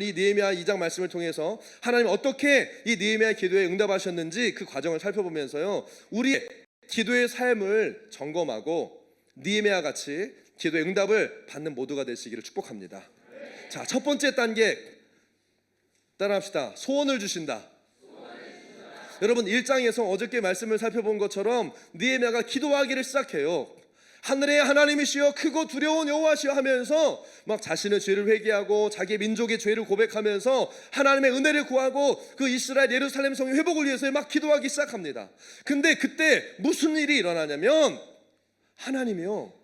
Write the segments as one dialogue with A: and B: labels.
A: 이 느헤미야 2장 말씀을 통해서 하나님 어떻게 이 느헤미야의 기도에 응답하셨는지 그 과정을 살펴보면서요, 우리의 기도의 삶을 점검하고 느헤미야 같이 기도의 응답을 받는 모두가 되시기를 축복합니다. 자, 첫 번째 단계 따라합시다. 소원을 주신다. 여러분 1장에서 어저께 말씀을 살펴본 것처럼 느헤미야가 기도하기를 시작해요. 하늘의 하나님이시여 크고 두려운 여호와시여 하면서 막 자신의 죄를 회개하고 자기의 민족의 죄를 고백하면서 하나님의 은혜를 구하고 그 이스라엘 예루살렘 성의 회복을 위해서 막 기도하기 시작합니다. 근데 그때 무슨 일이 일어나냐면 하나님이요,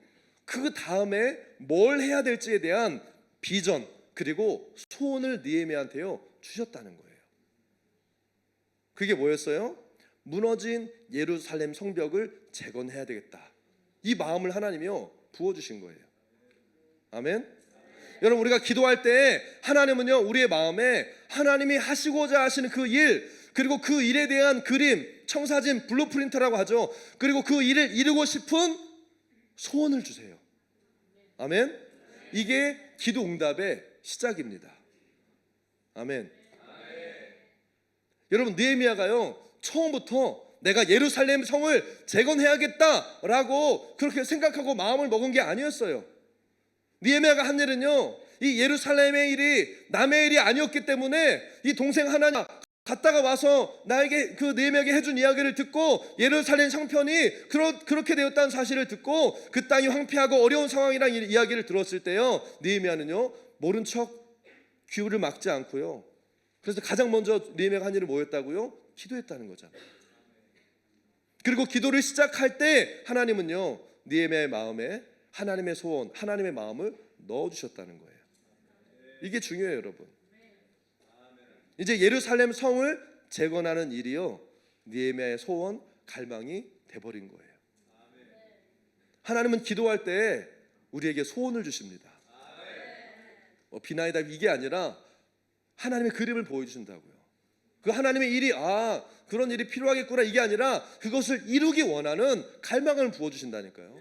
A: 그 다음에 뭘 해야 될지에 대한 비전 그리고 소원을 느헤미야한테요 주셨다는 거예요. 그게 뭐였어요? 무너진 예루살렘 성벽을 재건해야 되겠다. 이 마음을 하나님이요 부어주신 거예요. 아멘. 여러분 우리가 기도할 때 하나님은요 우리의 마음에 하나님이 하시고자 하시는 그 일, 그리고 그 일에 대한 그림, 청사진, 블루프린트라고 하죠. 그리고 그 일을 이루고 싶은 소원을 주세요. 아멘. 이게 기도 응답의 시작입니다. 아멘. 여러분 느헤미야가요 처음부터 내가 예루살렘 성을 재건해야겠다라고 그렇게 생각하고 마음을 먹은 게 아니었어요. 느헤미야가 한 일은요, 이 예루살렘의 일이 남의 일이 아니었기 때문에 이 동생 하나님 갔다가 와서 나에게 그 느헤미야에게 해준 이야기를 듣고 예루살렘 성편이 그렇게 되었다는 사실을 듣고 그 땅이 황폐하고 어려운 상황이라는 이야기를 들었을 때요, 느헤미야는요 모른 척 귀를 막지 않고요, 그래서 가장 먼저 느헤미야가 한 일은 뭐였다고요? 기도했다는 거잖아요. 그리고 기도를 시작할 때 하나님은요 느헤미야의 마음에 하나님의 소원, 하나님의 마음을 넣어주셨다는 거예요. 이게 중요해요 여러분. 이제 예루살렘 성을 재건하는 일이요 느헤미야의 소원, 갈망이 돼버린 거예요. 하나님은 기도할 때 우리에게 소원을 주십니다. 비나이다 이게 아니라 하나님의 그림을 보여주신다고요. 그 하나님의 일이 그런 일이 필요하겠구나 이게 아니라 그것을 이루기 원하는 갈망을 부어주신다니까요.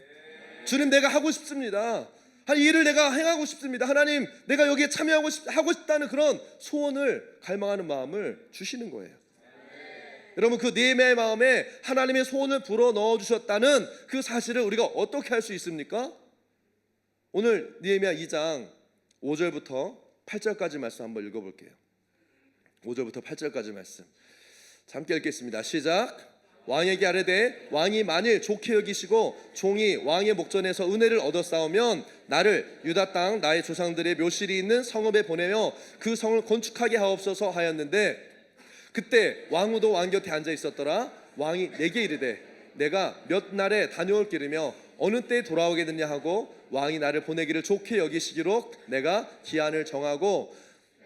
A: 주님 내가 하고 싶습니다. 이 일을 내가 행하고 싶습니다. 하나님 내가 여기에 참여하고 하고 싶다는 그런 소원을 갈망하는 마음을 주시는 거예요. 여러분 그 느헤미야의 마음에 하나님의 소원을 불어 넣어 주셨다는 그 사실을 우리가 어떻게 할 수 있습니까? 오늘 느헤미야 2장 5절부터 8절까지 말씀 한번 읽어볼게요. 5절부터 8절까지 말씀 함께 읽겠습니다. 시작. 왕에게 아뢰되 왕이 만일 좋게 여기시고 종이 왕의 목전에서 은혜를 얻어싸우면 나를 유다 땅 나의 조상들의 묘실이 있는 성읍에 보내며 그 성을 건축하게 하옵소서 하였는데 그때 왕후도 왕 곁에 앉아 있었더라. 왕이 내게 이르되 내가 몇 날에 다녀올 길이며 어느 때에 돌아오겠느냐 하고 왕이 나를 보내기를 좋게 여기시기로 내가 기한을 정하고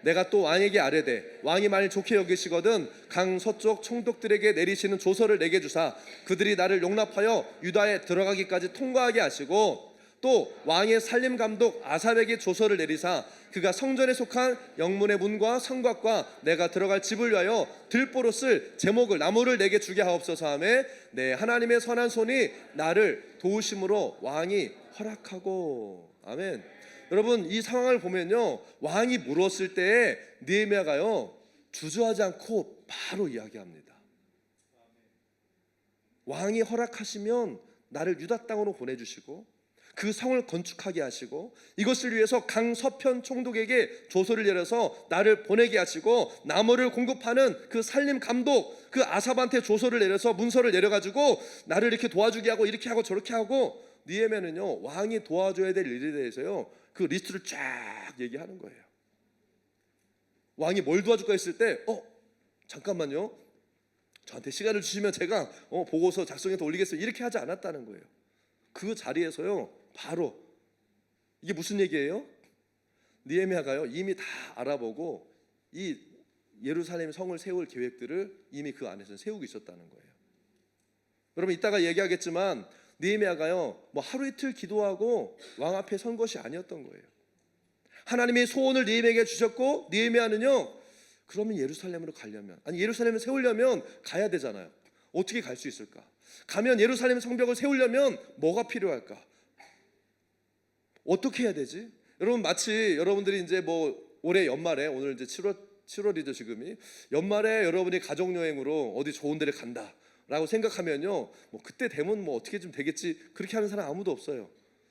A: 내가 또 왕에게 아뢰되 왕이 만일 좋게 여기시거든 강 서쪽 총독들에게 내리시는 조서를 내게 주사 그들이 나를 용납하여 유다에 들어가기까지 통과하게 하시고 또 왕의 살림 감독 아삽에게 조서를 내리사 그가 성전에 속한 영문의 문과 성곽과 내가 들어갈 집을 위하여 들보로 쓸 제목을 나무를 내게 주게 하옵소서 하매 내 하나님의 선한 손이 나를 도우심으로 왕이 허락하고. 아멘. 여러분 이 상황을 보면요 왕이 물었을 때 느헤미야가요 주저하지 않고 바로 이야기합니다. 왕이 허락하시면 나를 유다 땅으로 보내주시고 그 성을 건축하게 하시고 이것을 위해서 강 서편 총독에게 조서를 내려서 나를 보내게 하시고 나무를 공급하는 그 살림 감독 그 아삽한테 조서를 내려서 문서를 내려가지고 나를 이렇게 도와주게 하고 이렇게 하고 저렇게 하고 느헤미야는요 왕이 도와줘야 될 일에 대해서요 그 리스트를 쫙 얘기하는 거예요. 왕이 뭘 도와줄까 했을 때 잠깐만요 저한테 시간을 주시면 제가 보고서 작성해서 올리겠어요 이렇게 하지 않았다는 거예요. 그 자리에서요 바로 이게 무슨 얘기예요? 느헤미야가요 이미 다 알아보고 이 예루살렘 성을 세울 계획들을 이미 그 안에서 세우고 있었다는 거예요. 여러분 이따가 얘기하겠지만 느헤미야가요 뭐 하루 이틀 기도하고 왕 앞에 선 것이 아니었던 거예요. 하나님의 소원을 느헤미야에게 주셨고 느헤미야는요 그러면 예루살렘으로 가려면 예루살렘을 세우려면 가야 되잖아요. 어떻게 갈 수 있을까? 가면 예루살렘 성벽을 세우려면 뭐가 필요할까? 어떻게 해야 되지? 여러분 마치 여러분들이 이제 뭐 올해 연말에, 오늘 이제 7월이죠 지금이, 연말에 여러분이 가족여행으로 어디 좋은 데를 간다라고 생각하면요, 뭐 그때 되면 뭐 어떻게 좀 되겠지, 그렇게 하는 사람 아무도 없어요.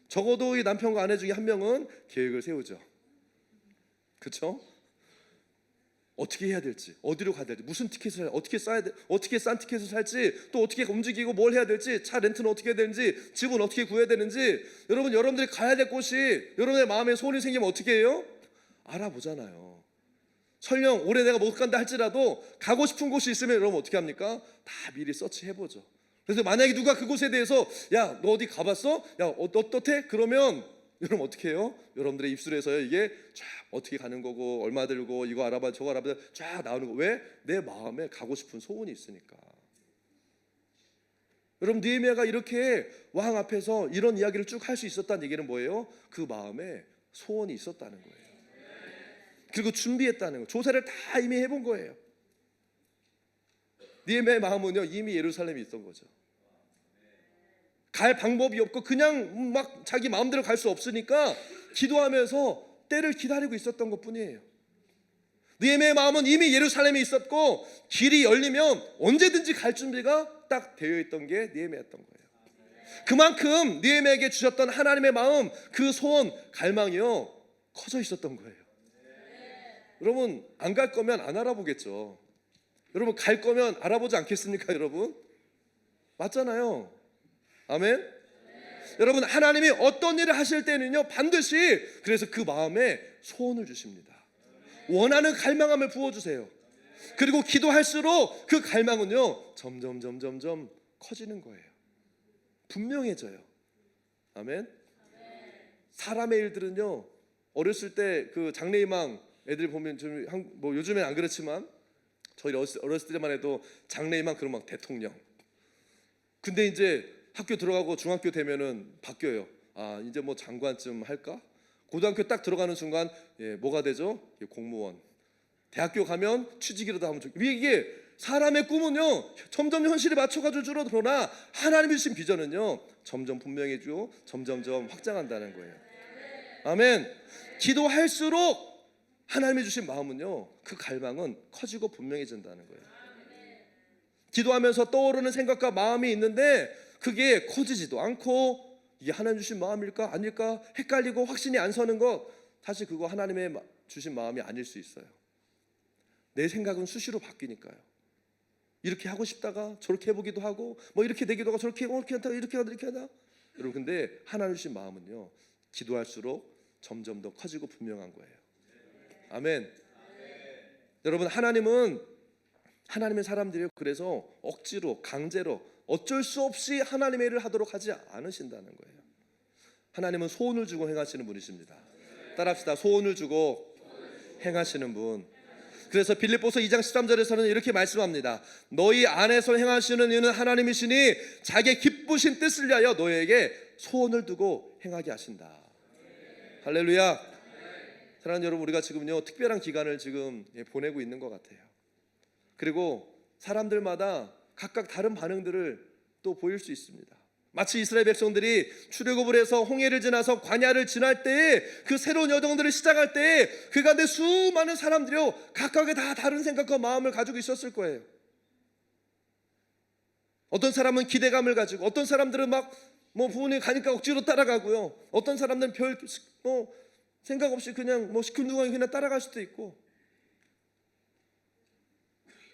A: 적어도 이 남편과 아내 중에 한 명은 계획을 세우죠. 그렇죠? 어떻게 해야 될지, 어디로 가야 될지, 무슨 티켓을 어떻게 싸야 돼, 어떻게 싼 티켓을 살지, 또 어떻게 움직이고 뭘 해야 될지, 차 렌트는 어떻게 해야 되는지, 집은 어떻게 구해야 되는지, 여러분들이 가야 될 곳이 여러분의 마음에 소원이 생기면 어떻게 해요? 알아보잖아요. 설령 올해 내가 못 간다 할지라도 가고 싶은 곳이 있으면 여러분 어떻게 합니까? 다 미리 서치해보죠. 그래서 만약에 누가 그곳에 대해서 야, 너 어디 가봤어? 야, 어떻대? 그러면 여러분 어떻게 해요? 여러분들의 입술에서요, 이게 쫙 어떻게 가는 거고, 얼마 들고, 이거 알아봐 저거 알아봐 쫙 나오는 거. 왜? 내 마음에 가고 싶은 소원이 있으니까. 여러분, 느헤미야가 이렇게 왕 앞에서 이런 이야기를 쭉 할 수 있었다는 얘기는 뭐예요? 그 마음에 소원이 있었다는 거예요. 그리고 준비했다는 거, 조사를 다 이미 해본 거예요. 느헤미야의 마음은요, 이미 예루살렘에 있던 거죠. 갈 방법이 없고 그냥 막 자기 마음대로 갈 수 없으니까 기도하면서 때를 기다리고 있었던 것뿐이에요. 느헤미야의 마음은 이미 예루살렘에 있었고, 길이 열리면 언제든지 갈 준비가 딱 되어 있던 게 느헤미야였던 거예요. 그만큼 느헤미야에게 주셨던 하나님의 마음, 그 소원, 갈망이요, 커져 있었던 거예요. 여러분, 안 갈 거면 안 알아보겠죠. 여러분, 갈 거면 알아보지 않겠습니까, 여러분? 맞잖아요. 아멘? 여러분, 하나님이 어떤 일을 하실 때는요, 반드시 그래서 그 마음에 소원을 주십니다. 원하는 갈망함을 부어주세요. 그리고 기도할수록 그 갈망은요, 점점 커지는 거예요. 분명해져요. 아멘? 사람의 일들은요, 어렸을 때 그 장래희망 애들 보면 좀 뭐 요즘엔 안 그렇지만 저희 어렸을 때만 해도 장래희망 그런 막 대통령. 근데 이제 학교 들어가고 중학교 되면은 바뀌어요. 아, 이제 뭐 장관쯤 할까? 고등학교 딱 들어가는 순간 뭐가 되죠? 공무원. 대학교 가면 취직이라도 하면 좋겠고. 이게 사람의 꿈은요, 점점 현실에 맞춰가지고 줄어들어나 하나님이 주신 비전은요, 점점 분명해지고 점점 확장한다는 거예요. 아멘. 기도할수록 하나님이 주신 마음은요, 그 갈망은 커지고 분명해진다는 거예요. 기도하면서 떠오르는 생각과 마음이 있는데 그게 커지지도 않고, 이게 하나님 주신 마음일까 아닐까 헷갈리고 확신이 안 서는 것, 사실 그거 하나님의 주신 마음이 아닐 수 있어요. 내 생각은 수시로 바뀌니까요. 이렇게 하고 싶다가 저렇게 해보기도 하고, 뭐 이렇게 되기도 하고, 저렇게 하다가 이렇게 하다. 여러분, 근데 하나님 주신 마음은요, 기도할수록 점점 더 커지고 분명한 거예요. 아멘. 여러분, 하나님의 사람들이요, 그래서 억지로 강제로 어쩔 수 없이 하나님의 일을 하도록 하지 않으신다는 거예요. 하나님은 소원을 주고 행하시는 분이십니다. 따라합시다. 소원을 주고 행하시는 분. 그래서 빌립보서 2장 13절에서는 이렇게 말씀합니다. 너희 안에서 행하시는 이는 하나님이시니 자기의 기쁘신 뜻을 위하여 너희에게 소원을 두고 행하게 하신다. 할렐루야. 사랑하는 여러분, 우리가 지금요, 특별한 기간을 지금 보내고 있는 것 같아요. 그리고 사람들마다 각각 다른 반응들을 또 보일 수 있습니다. 마치 이스라엘 백성들이 출애굽을 해서 홍해를 지나서 광야를 지날 때에, 그 새로운 여정들을 시작할 때에 그 가운데 수많은 사람들이요, 각각의 다 다른 생각과 마음을 가지고 있었을 거예요. 어떤 사람은 기대감을 가지고, 어떤 사람들은 막 부모님 가니까 억지로 따라가고요, 어떤 사람들은 별 생각 없이 그냥 시큰둥하게 그냥 따라갈 수도 있고,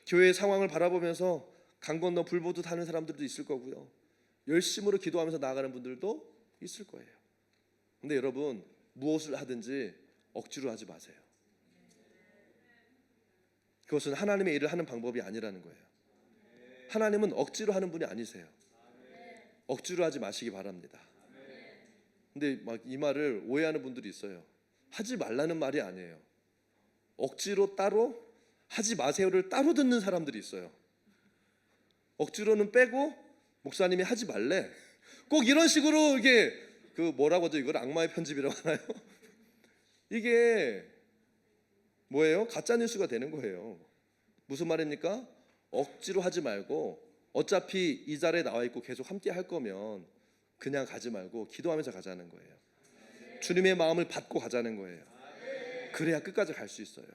A: 교회의 상황을 바라보면서 강 건너 불 보듯 하는 사람들도 있을 거고요, 열심으로 기도하면서 나아가는 분들도 있을 거예요. 근데 여러분, 무엇을 하든지 억지로 하지 마세요. 그것은 하나님의 일을 하는 방법이 아니라는 거예요. 하나님은 억지로 하는 분이 아니세요. 억지로 하지 마시기 바랍니다. 근데 막 이 말을 오해하는 분들이 있어요. 하지 말라는 말이 아니에요. 억지로 따로, 하지 마세요를 따로 듣는 사람들이 있어요. 억지로는 빼고 목사님이 하지 말래, 꼭 이런 식으로, 이게 뭐라고 하죠? 이걸 악마의 편집이라고 하나요? 이게 뭐예요? 가짜 뉴스가 되는 거예요. 무슨 말입니까? 억지로 하지 말고, 어차피 이 자리에 나와 있고 계속 함께 할 거면 그냥 가지 말고 기도하면서 가자는 거예요. 주님의 마음을 받고 가자는 거예요. 그래야 끝까지 갈 수 있어요.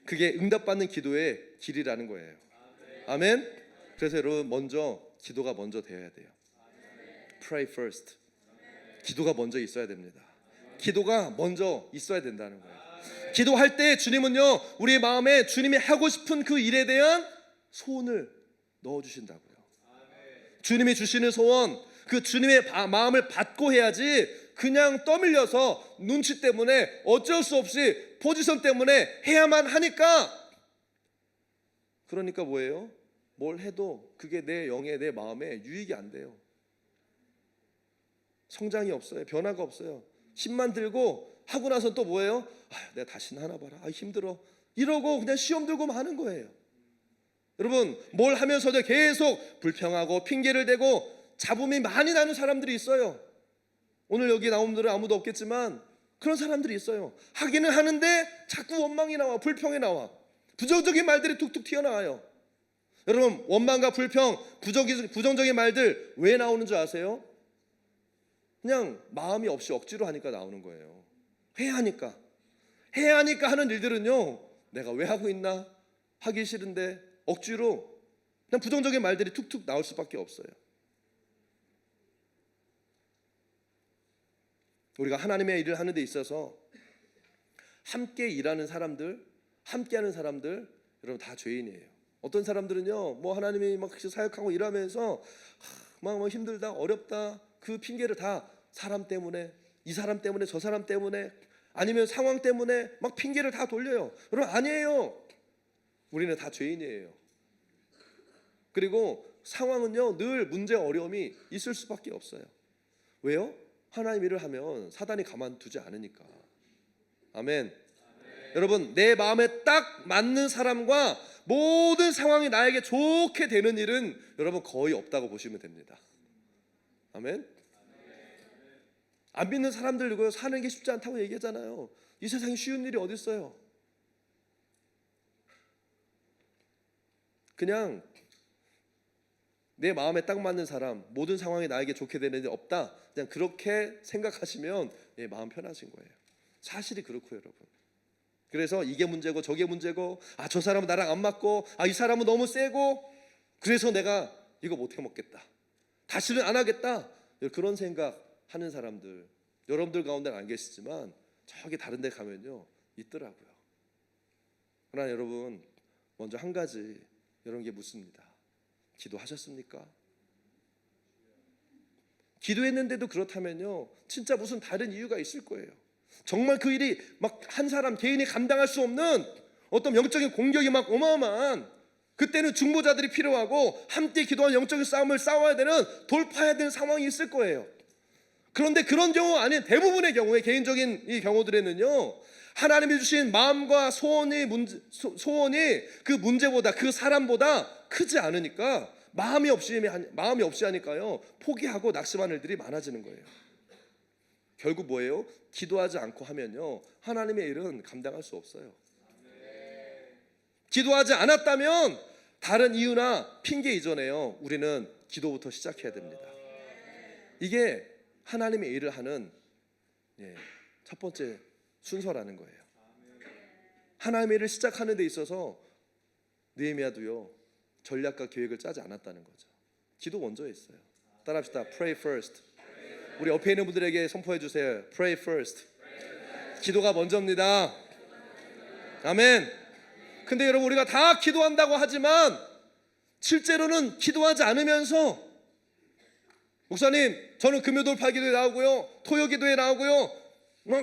A: 그게 응답받는 기도의 길이라는 거예요. 아멘. 그래서 여러분 먼저 기도가 먼저 되어야 돼요. Pray first. 기도가 먼저 있어야 됩니다. 기도가 먼저 있어야 된다는 거예요. 기도할 때 주님은요, 우리의 마음에 주님이 하고 싶은 그 일에 대한 소원을 넣어주신다고요. 주님이 주시는 소원, 그 주님의 마음을 받고 해야지 그냥 떠밀려서 눈치 때문에 어쩔 수 없이 포지션 때문에 해야만 하니까, 그러니까 뭐예요? 뭘 해도 그게 내 영에, 내 마음에 유익이 안 돼요. 성장이 없어요. 변화가 없어요. 힘만 들고 하고 나서 또 뭐예요? 내가 다시는 하나 봐라. 힘들어. 이러고 그냥 시험 들고 마는 거예요. 여러분, 뭘 하면서도 계속 불평하고 핑계를 대고 잡음이 많이 나는 사람들이 있어요. 오늘 여기 나온 분들은 아무도 없겠지만 그런 사람들이 있어요. 하기는 하는데 자꾸 원망이 나와, 불평이 나와, 부정적인 말들이 툭툭 튀어나와요. 여러분, 원망과 불평, 부정적인 말들 왜 나오는 줄 아세요? 그냥 마음이 없이 억지로 하니까 나오는 거예요. 해야 하니까 하는 일들은요, 내가 왜 하고 있나? 하기 싫은데 억지로 그냥 부정적인 말들이 툭툭 나올 수밖에 없어요. 우리가 하나님의 일을 하는 데 있어서 함께 일하는 사람들, 함께 하는 사람들, 여러분 다 죄인이에요. 어떤 사람들은요, 뭐 하나님이 막 사역하고 일하면서 막 힘들다, 어렵다, 그 핑계를 다 사람 때문에, 이 사람 때문에, 저 사람 때문에, 아니면 상황 때문에 막 핑계를 다 돌려요. 여러분, 아니에요. 우리는 다 죄인이에요. 그리고 상황은요, 늘 문제, 어려움이 있을 수밖에 없어요. 왜요? 하나님 일을 하면 사단이 가만두지 않으니까. 아멘. 여러분, 내 마음에 딱 맞는 사람과 모든 상황이 나에게 좋게 되는 일은 여러분 거의 없다고 보시면 됩니다. 아멘. 안 믿는 사람들 이거 사는 게 쉽지 않다고 얘기하잖아요. 이 세상에 쉬운 일이 어디 있어요? 그냥 내 마음에 딱 맞는 사람, 모든 상황이 나에게 좋게 되는 일 없다, 그냥 그렇게 생각하시면 마음 편하신 거예요. 사실이 그렇고요, 여러분. 그래서 이게 문제고 저게 문제고, 저 사람은 나랑 안 맞고, 이 사람은 너무 세고, 그래서 내가 이거 못 해먹겠다, 다시는 안 하겠다, 그런 생각하는 사람들 여러분들 가운데는 안 계시지만 저기 다른 데 가면요 있더라고요. 그러나 여러분, 먼저 한 가지 여러분께 묻습니다. 기도하셨습니까? 기도했는데도 그렇다면요, 진짜 무슨 다른 이유가 있을 거예요. 정말 그 일이 막 한 사람 개인이 감당할 수 없는 어떤 영적인 공격이 막 어마어마한, 그때는 중보자들이 필요하고 함께 기도한 영적인 싸움을 싸워야 되는, 돌파해야 되는 상황이 있을 거예요. 그런데 그런 경우 아닌 대부분의 경우에, 개인적인 이 경우들에는요, 하나님이 주신 마음과 소원이 그 문제보다, 그 사람보다 크지 않으니까 마음이 없이 하니까요, 포기하고 낙심하는 일들이 많아지는 거예요. 결국 뭐예요? 기도하지 않고 하면요, 하나님의 일은 감당할 수 없어요. 기도하지 않았다면 다른 이유나 핑계 이전에요, 우리는 기도부터 시작해야 됩니다. 이게 하나님의 일을 하는 첫 번째 순서라는 거예요. 하나님의 일을 시작하는 데 있어서 느헤미야도요, 전략과 계획을 짜지 않았다는 거죠. 기도 먼저 했어요. 따라합시다. Pray first. 우리 옆에 있는 분들에게 선포해 주세요. Pray first. 기도가 먼저입니다. 아멘. 근데 여러분, 우리가 다 기도한다고 하지만 실제로는 기도하지 않으면서, 목사님 저는 금요 돌파 기도에 나오고요, 토요 기도에 나오고요,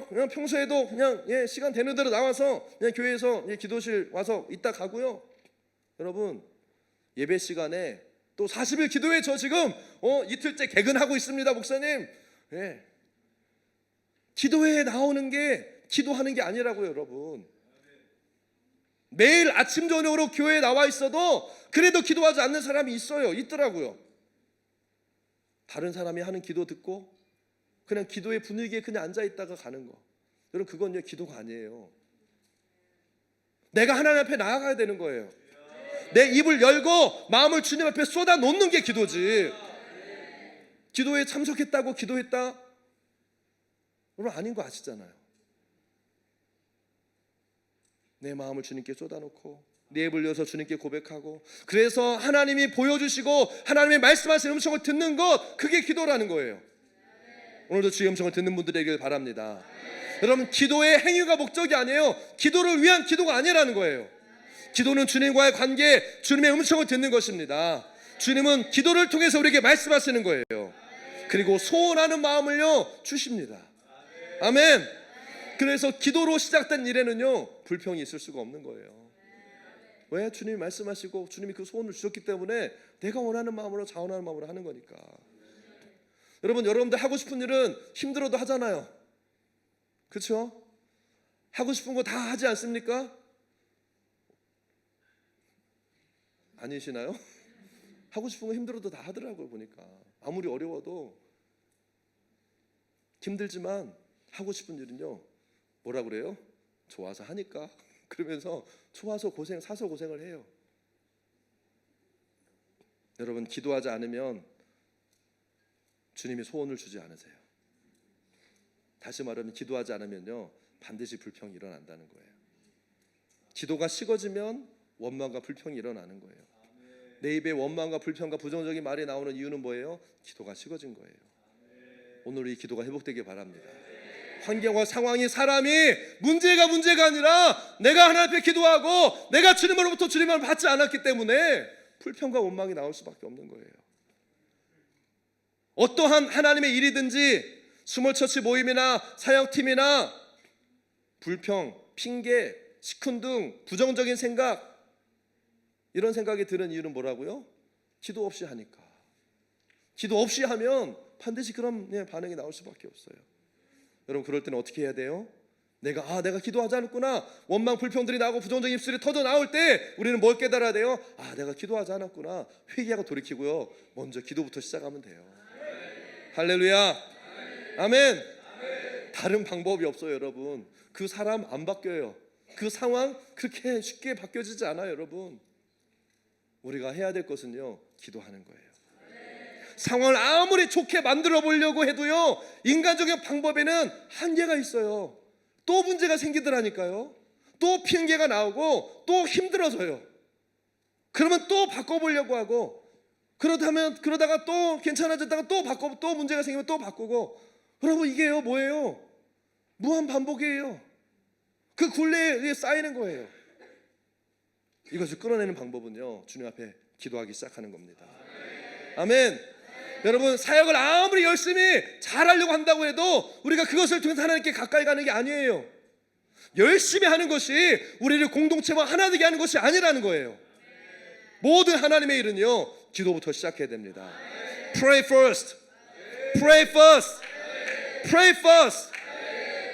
A: 그냥 평소에도 그냥 시간 되는 대로 나와서 그냥 교회에서 기도실 와서 있다 가고요. 여러분, 예배 시간에 또 40일 기도회 저 지금 이틀째 개근하고 있습니다, 목사님. 기도회에 나오는 게 기도하는 게 아니라고요, 여러분. 매일 아침 저녁으로 교회에 나와 있어도 그래도 기도하지 않는 사람이 있더라고요. 다른 사람이 하는 기도 듣고 그냥 기도의 분위기에 그냥 앉아 있다가 가는 거, 여러분, 그건요 기도가 아니에요. 내가 하나님 앞에 나아가야 되는 거예요. 내 입을 열고 마음을 주님 앞에 쏟아 놓는 게 기도지. 기도에 참석했다고 기도했다, 여러분, 아닌 거 아시잖아요. 내 마음을 주님께 쏟아놓고 내 입을 열어서 주님께 고백하고, 그래서 하나님이 보여주시고 하나님의 말씀하신 음성을 듣는 것, 그게 기도라는 거예요. 오늘도 주의 음성을 듣는 분들에게 바랍니다. 여러분, 기도의 행위가 목적이 아니에요. 기도를 위한 기도가 아니라는 거예요. 기도는 주님과의 관계, 주님의 음성을 듣는 것입니다. 주님은 기도를 통해서 우리에게 말씀하시는 거예요. 그리고 소원하는 마음을요 주십니다. 아멘. 그래서 기도로 시작된 일에는요 불평이 있을 수가 없는 거예요. 왜? 주님이 말씀하시고 주님이 그 소원을 주셨기 때문에 내가 원하는 마음으로, 자원하는 마음으로 하는 거니까. 여러분들 하고 싶은 일은 힘들어도 하잖아요. 그렇죠? 하고 싶은 거 다 하지 않습니까? 아니시나요? 하고 싶은 거 힘들어도 다 하더라고요. 보니까 아무리 어려워도 힘들지만 하고 싶은 일은요 뭐라 그래요? 좋아서 하니까. 그러면서 좋아서 고생, 사서 고생을 해요. 여러분, 기도하지 않으면 주님이 소원을 주지 않으세요. 다시 말하면 기도하지 않으면요 반드시 불평이 일어난다는 거예요. 기도가 식어지면 원망과 불평이 일어나는 거예요. 내 입에 원망과 불평과 부정적인 말이 나오는 이유는 뭐예요? 기도가 식어진 거예요. 오늘 이 기도가 회복되길 바랍니다. 환경과 상황이, 사람이 문제가 아니라 내가 하나님 앞에 기도하고 내가 주님으로부터 주님을 받지 않았기 때문에 불평과 원망이 나올 수밖에 없는 거예요. 어떠한 하나님의 일이든지 스몰처치 모임이나 사역팀이나 불평, 핑계, 시큰둥, 부정적인 생각, 이런 생각이 드는 이유는 뭐라고요? 기도 없이 하니까. 기도 없이 하면 반드시 그런 반응이 나올 수밖에 없어요. 여러분, 그럴 때는 어떻게 해야 돼요? 내가 기도하지 않았구나, 원망 불평들이 나오고 부정적인 입술이 터져 나올 때 우리는 뭘 깨달아야 돼요? 내가 기도하지 않았구나. 회개하고 돌이키고요 먼저 기도부터 시작하면 돼요. 할렐루야. 아멘. 다른 방법이 없어요. 여러분, 그 사람 안 바뀌어요. 그 상황 그렇게 쉽게 바뀌어지지 않아요. 여러분, 우리가 해야 될 것은요 기도하는 거예요. 상황을 아무리 좋게 만들어 보려고 해도요 인간적인 방법에는 한계가 있어요. 또 문제가 생기더라니까요. 또 핑계가 나오고 또 힘들어져요. 그러면 또 바꿔보려고 하고, 그러다가 또 괜찮아졌다가 또 바꿔, 또 문제가 생기면 또 바꾸고. 여러분, 이게요 뭐예요? 무한 반복이에요. 그 굴레에 쌓이는 거예요. 이것을 끌어내는 방법은요 주님 앞에 기도하기 시작하는 겁니다. 아멘. 여러분, 사역을 아무리 열심히 잘하려고 한다고 해도 우리가 그것을 통해서 하나님께 가까이 가는 게 아니에요. 열심히 하는 것이 우리를 공동체와 하나 되게 하는 것이 아니라는 거예요. 모든 하나님의 일은요 기도부터 시작해야 됩니다. Pray first. Pray first. Pray first.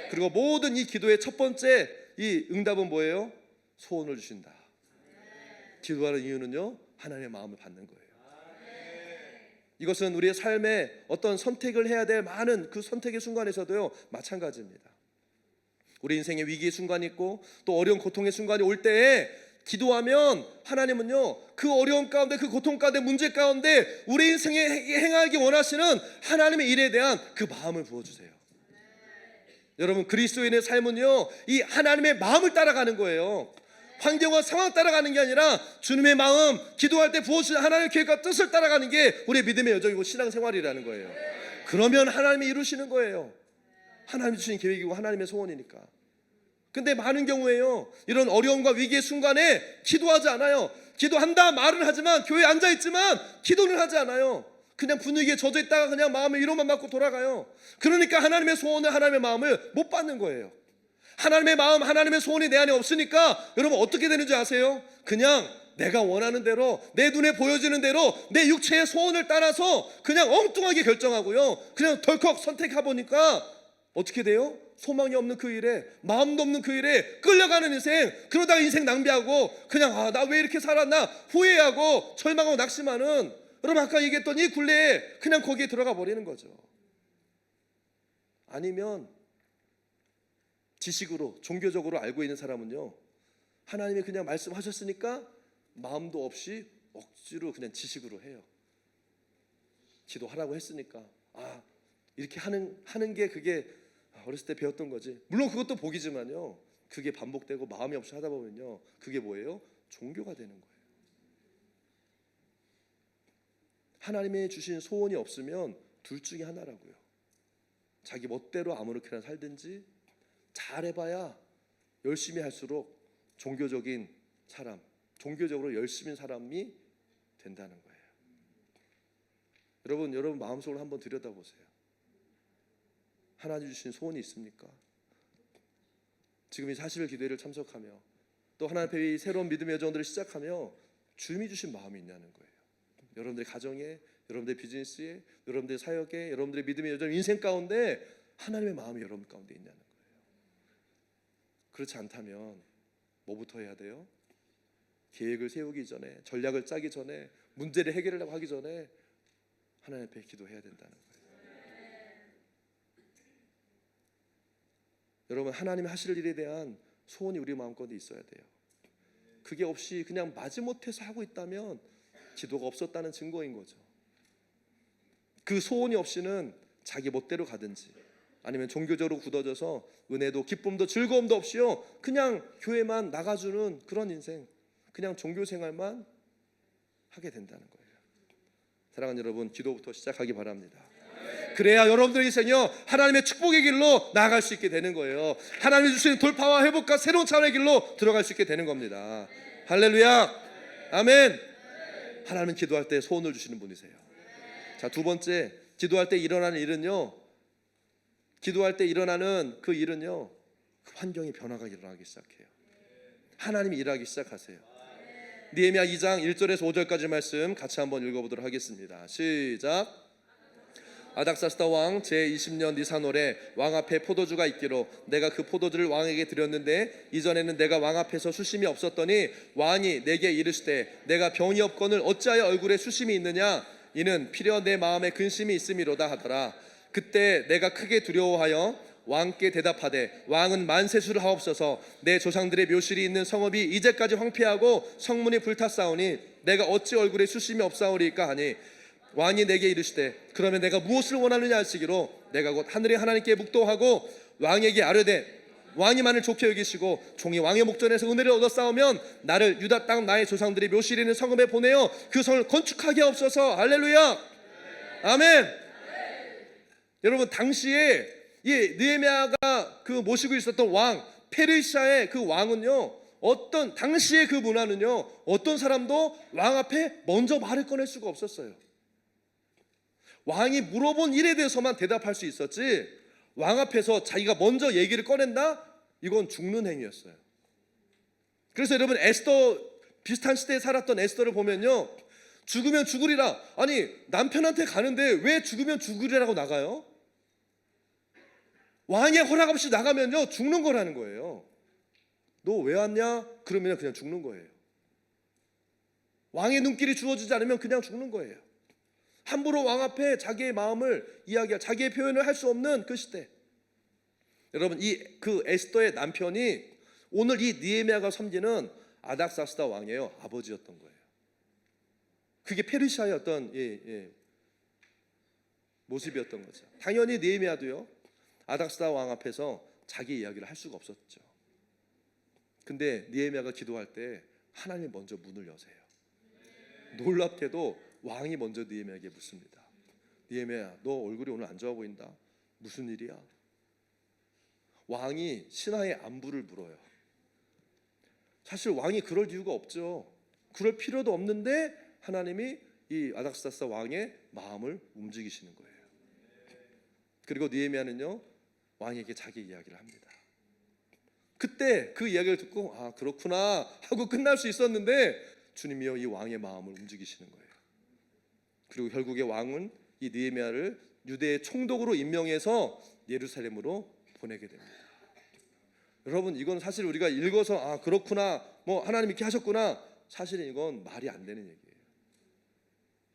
A: 그리고 모든 이 기도의 첫 번째 이 응답은 뭐예요? 소원을 주신다. 기도하는 이유는요 하나님의 마음을 받는 거예요. 이것은 우리의 삶에 어떤 선택을 해야 될 많은 그 선택의 순간에서도요 마찬가지입니다. 우리 인생의 위기의 순간이 있고 또 어려운 고통의 순간이 올 때에 기도하면 하나님은요 그 어려움 가운데, 그 고통 가운데, 문제 가운데 우리 인생에 행하기 원하시는 하나님의 일에 대한 그 마음을 부어주세요. 여러분, 그리스도인의 삶은요 이 하나님의 마음을 따라가는 거예요. 환경과 상황 따라가는 게 아니라 주님의 마음, 기도할 때 부어주신 하나님의 계획과 뜻을 따라가는 게 우리의 믿음의 여정이고 신앙생활이라는 거예요. 그러면 하나님이 이루시는 거예요. 하나님이 주신 계획이고 하나님의 소원이니까. 근데 많은 경우에요 이런 어려움과 위기의 순간에 기도하지 않아요. 기도한다 말은 하지만 교회에 앉아있지만 기도는 하지 않아요. 그냥 분위기에 젖어 있다가 그냥 마음의 위로만 받고 돌아가요. 그러니까 하나님의 소원을, 하나님의 마음을 못 받는 거예요. 하나님의 마음, 하나님의 소원이 내 안에 없으니까 여러분 어떻게 되는지 아세요? 그냥 내가 원하는 대로, 내 눈에 보여지는 대로 내 육체의 소원을 따라서 그냥 엉뚱하게 결정하고요 그냥 덜컥 선택해보니까 어떻게 돼요? 소망이 없는 그 일에, 마음도 없는 그 일에 끌려가는 인생, 그러다가 인생 낭비하고 그냥 나 왜 이렇게 살았나 후회하고 절망하고 낙심하는, 여러분 아까 얘기했던 이 굴레에 그냥 거기에 들어가 버리는 거죠. 아니면 지식으로, 종교적으로 알고 있는 사람은요 하나님이 그냥 말씀하셨으니까 마음도 없이 억지로 그냥 지식으로 해요. 기도하라고 했으니까 이렇게 하는 게 그게 어렸을 때 배웠던 거지. 물론 그것도 복이지만요 그게 반복되고 마음이 없이 하다 보면요, 그게 뭐예요? 종교가 되는 거예요. 하나님이 주신 소원이 없으면 둘 중에 하나라고요. 자기 멋대로 아무렇게나 살든지, 잘해봐야 열심히 할수록 종교적인 사람, 종교적으로 열심인 사람이 된다는 거예요. 여러분 마음속으로 한번 들여다보세요. 하나님 주신 소원이 있습니까? 지금 이 40일 기도회를 참석하며 또 하나님 앞에 이 새로운 믿음의 여정들을 시작하며 주님이 주신 마음이 있냐는 거예요. 여러분들의 가정에, 여러분들의 비즈니스에, 여러분들의 사역에, 여러분들의 믿음의 여정, 인생 가운데 하나님의 마음이 여러분 가운데 있냐는 거예요. 그렇지 않다면 뭐부터 해야 돼요? 계획을 세우기 전에, 전략을 짜기 전에, 문제를 해결하려고 하기 전에 하나님 앞에 기도해야 된다는 거예요. 여러분, 하나님이 하실 일에 대한 소원이 우리 마음가운데 있어야 돼요. 그게 없이 그냥 마지못해서 하고 있다면 기도가 없었다는 증거인 거죠. 그 소원이 없이는 자기 멋대로 가든지, 아니면 종교적으로 굳어져서 은혜도 기쁨도 즐거움도 없이요, 그냥 교회만 나가주는 그런 인생, 그냥 종교 생활만 하게 된다는 거예요. 사랑하는 여러분, 기도부터 시작하기 바랍니다. 그래야 여러분들의 인생이요, 하나님의 축복의 길로 나아갈 수 있게 되는 거예요. 하나님이 주시는 돌파와 회복과 새로운 차원의 길로 들어갈 수 있게 되는 겁니다. 할렐루야, 아멘. 하나님은 기도할 때 소원을 주시는 분이세요. 자, 두 번째, 기도할 때 일어나는 일은요, 기도할 때 일어나는 그 일은요, 그 환경의 변화가 일어나기 시작해요. 하나님이 일하기 시작하세요. 느헤미야 2장 1절에서 5절까지 말씀 같이 한번 읽어보도록 하겠습니다. 시작. 아닥사스다 왕 제20년 니산월에 왕 앞에 포도주가 있기로 내가 그 포도주를 왕에게 드렸는데 이전에는 내가 왕 앞에서 수심이 없었더니 왕이 내게 이르시되 내가 병이 없거늘 어찌하여 얼굴에 수심이 있느냐, 이는 필여 내 마음에 근심이 있음이로다 하더라. 그때 내가 크게 두려워하여 왕께 대답하되 왕은 만세수를 하옵소서. 내 조상들의 묘실이 있는 성읍이 이제까지 황폐하고 성문이 불탔사오니 내가 어찌 얼굴에 수심이 없사오리까 하니, 왕이 내게 이르시되 그러면 내가 무엇을 원하느냐 하시기로 내가 곧 하늘의 하나님께 묵도하고 왕에게 아뢰되 왕이 만일 좋게 여기시고 종이 왕의 목전에서 은혜를 얻어 싸우면 나를 유다 땅 나의 조상들이 묘실이 있는 성읍에 보내어 그 성을 건축하게 하옵소서. 할렐루야, 아멘. 여러분, 당시에 이 느헤미야가 그 모시고 있었던 왕, 페르시아의 그 왕은요, 어떤 당시의 그 문화는요, 어떤 사람도 왕 앞에 먼저 말을 꺼낼 수가 없었어요. 왕이 물어본 일에 대해서만 대답할 수 있었지, 왕 앞에서 자기가 먼저 얘기를 꺼낸다? 이건 죽는 행위였어요. 그래서 여러분, 에스더, 비슷한 시대에 살았던 에스더를 보면요, 죽으면 죽으리라. 아니, 남편한테 가는데 왜 죽으면 죽으리라고 나가요? 왕의 허락 없이 나가면요, 죽는 거라는 거예요. 너 왜 왔냐? 그러면 그냥 죽는 거예요. 왕의 눈길이 주어지지 않으면 그냥 죽는 거예요. 함부로 왕 앞에 자기의 마음을 이야기할, 자기의 표현을 할 수 없는 그 시대. 여러분, 그 에스더의 남편이 오늘 이 느헤미야가 섬기는 아닥사스다 왕이에요. 아버지였던 거예요. 그게 페르시아의 어떤 모습이었던 거죠. 당연히 느헤미야도요, 아닥사스다 왕 앞에서 자기 이야기를 할 수가 없었죠. 근데 느헤미야가 기도할 때 하나님이 먼저 문을 여세요. 놀랍게도 왕이 먼저 느헤미야에게 묻습니다. 느헤미야, 너 얼굴이 오늘 안 좋아 보인다. 무슨 일이야? 왕이 신하의 안부를 물어요. 사실 왕이 그럴 이유가 없죠. 그럴 필요도 없는데 하나님이 이 아닥사스다 왕의 마음을 움직이시는 거예요. 그리고 느헤미야는요, 왕에게 자기 이야기를 합니다. 그때 그 이야기를 듣고 아, 그렇구나 하고 끝날 수 있었는데 주님이요, 이 왕의 마음을 움직이시는 거예요. 그리고 결국에 왕은 이 느헤미야를 유대의 총독으로 임명해서 예루살렘으로 보내게 됩니다. 여러분, 이건 사실 우리가 읽어서 아, 그렇구나, 뭐 하나님 이렇게 하셨구나, 사실은 이건 말이 안 되는 얘기예요.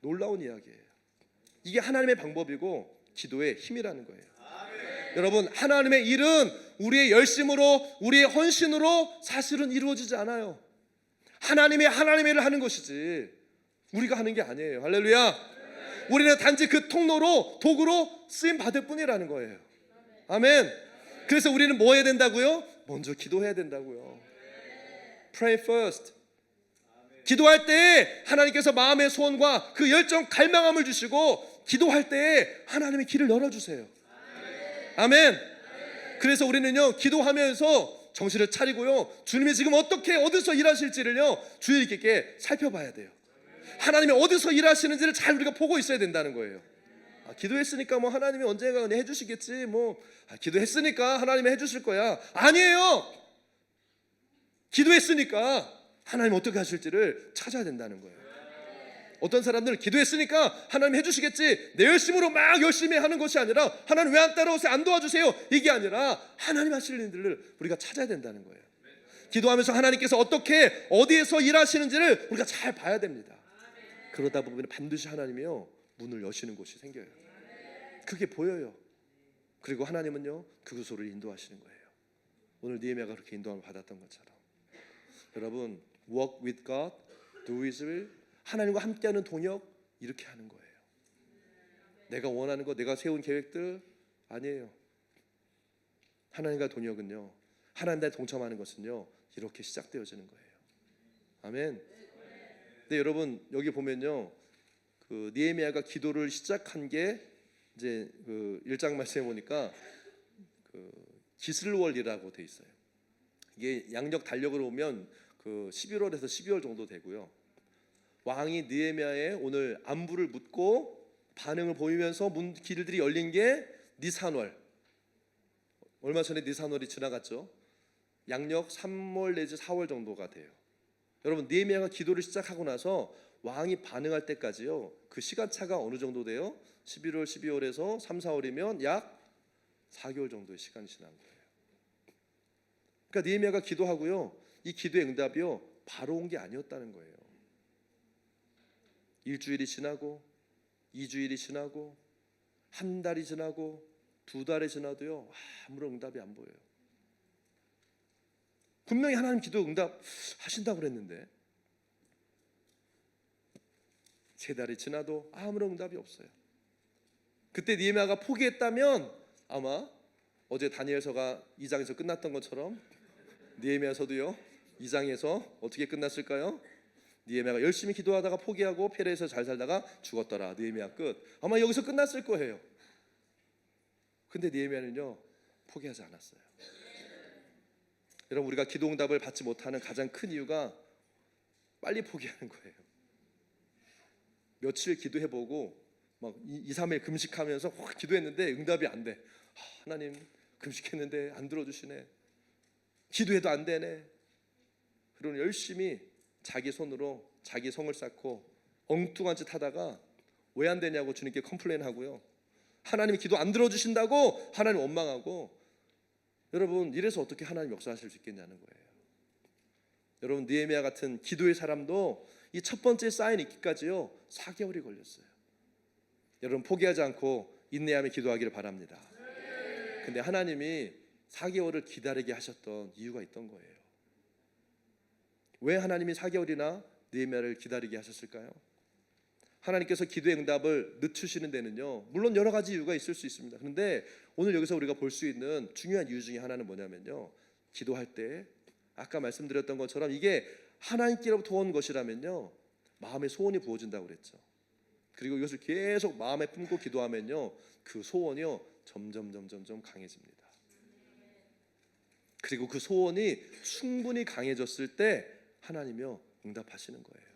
A: 놀라운 이야기예요. 이게 하나님의 방법이고 기도의 힘이라는 거예요. 여러분, 하나님의 일은 우리의 열심으로, 우리의 헌신으로 사실은 이루어지지 않아요. 하나님의 일을 하는 것이지 우리가 하는 게 아니에요. 할렐루야. 우리는 단지 그 통로로, 도구로 쓰임 받을 뿐이라는 거예요. 아멘. 그래서 우리는 뭐 해야 된다고요? 먼저 기도해야 된다고요. Pray first. 기도할 때 하나님께서 마음의 소원과 그 열정, 갈망함을 주시고 기도할 때 하나님의 길을 열어주세요. 아멘. 그래서 우리는요, 기도하면서 정신을 차리고요, 주님이 지금 어떻게 어디서 일하실지를요 주의 깊게 살펴봐야 돼요. 하나님이 어디서 일하시는지를 잘 우리가 보고 있어야 된다는 거예요. 기도했으니까 뭐 하나님이 언젠가 은혜 해주시겠지, 기도했으니까 하나님이 해주실 거야. 아니에요. 기도했으니까 하나님 어떻게 하실지를 찾아야 된다는 거예요. 어떤 사람들은 기도했으니까 하나님 해주시겠지, 내 열심으로 막 열심히 하는 것이 아니라 하나님 왜 안 따라오세요, 안 도와주세요, 이게 아니라 하나님 하실 일들을 우리가 찾아야 된다는 거예요. 기도하면서 하나님께서 어떻게 어디에서 일하시는지를 우리가 잘 봐야 됩니다. 그러다 보면 반드시 하나님이요 문을 여시는 곳이 생겨요. 그게 보여요. 그리고 하나님은요 그곳으로 인도하시는 거예요. 오늘 느헤미야가 그렇게 인도함을 받았던 것처럼 여러분, walk with God, do His will, 하나님과 함께하는 동역, 이렇게 하는 거예요. 내가 원하는 거, 내가 세운 계획들 아니에요. 하나님과 동역은요, 하나님과 동참하는 것은요 이렇게 시작되어지는 거예요. 아멘. 근데 여러분 여기 보면요, 그 느헤미야가 기도를 시작한 게 이제 그 1장 말씀에 보니까 그 기슬월이라고 돼 있어요. 이게 양력 달력으로 보면 그 11월에서 12월 정도 되고요. 왕이 느헤미야의 오늘 안부를 묻고 반응을 보이면서 길들이 열린 게 니산월. 얼마 전에 니산월이 지나갔죠. 양력 3월 내지 4월 정도가 돼요. 여러분, 느헤미야가 기도를 시작하고 나서 왕이 반응할 때까지요, 그 시간차가 어느 정도 돼요? 11월, 12월에서 3, 4월이면 약 4개월 정도의 시간이 지난 거예요. 그러니까 느헤미야가 기도하고요, 이 기도의 응답이요 바로 온 게 아니었다는 거예요. 일주일이 지나고 2주일이 지나고 한 달이 지나고 2달이 지나도요 아무런 응답이 안 보여요. 분명히 하나님 기도 응답 하신다고 그랬는데 3달이 지나도 아무런 응답이 없어요. 그때 느헤미야가 포기했다면 아마 어제 다니엘서가 2장에서 끝났던 것처럼 느헤미야서도요 2장에서 어떻게 끝났을까요? 느헤미야가 열심히 기도하다가 포기하고 페레에서 잘 살다가 죽었더라. 느헤미야 끝. 아마 여기서 끝났을 거예요. 근데 느헤미야는요 포기하지 않았어요. 여러분, 우리가 기도 응답을 받지 못하는 가장 큰 이유가 빨리 포기하는 거예요. 며칠 기도해보고 막 2, 3일 금식하면서 기도했는데 응답이 안 돼. 하나님 금식했는데 안 들어주시네. 기도해도 안 되네. 그러면 열심히 자기 손으로 자기 성을 쌓고 엉뚱한 짓 하다가 왜 안 되냐고 주님께 컴플레인하고요, 하나님이 기도 안 들어주신다고 하나님 원망하고, 여러분 이래서 어떻게 하나님 역사하실 수 있겠냐는 거예요. 여러분, 느헤미야 같은 기도의 사람도 이 첫 번째 사인 있기까지요 4개월이 걸렸어요. 여러분 포기하지 않고 인내하며 기도하기를 바랍니다. 근데 하나님이 4개월을 기다리게 하셨던 이유가 있던 거예요. 왜 하나님이 4개월이나 느헤미야를 기다리게 하셨을까요? 하나님께서 기도의 응답을 늦추시는 데는요 물론 여러 가지 이유가 있을 수 있습니다. 그런데 오늘 여기서 우리가 볼 수 있는 중요한 이유 중에 하나는 뭐냐면요, 기도할 때 아까 말씀드렸던 것처럼 이게 하나님께로부터 온 것이라면요 마음의 소원이 부어진다고 그랬죠. 그리고 이것을 계속 마음에 품고 기도하면요 그 소원이요 점점 강해집니다. 그리고 그 소원이 충분히 강해졌을 때 하나님이요 응답하시는 거예요.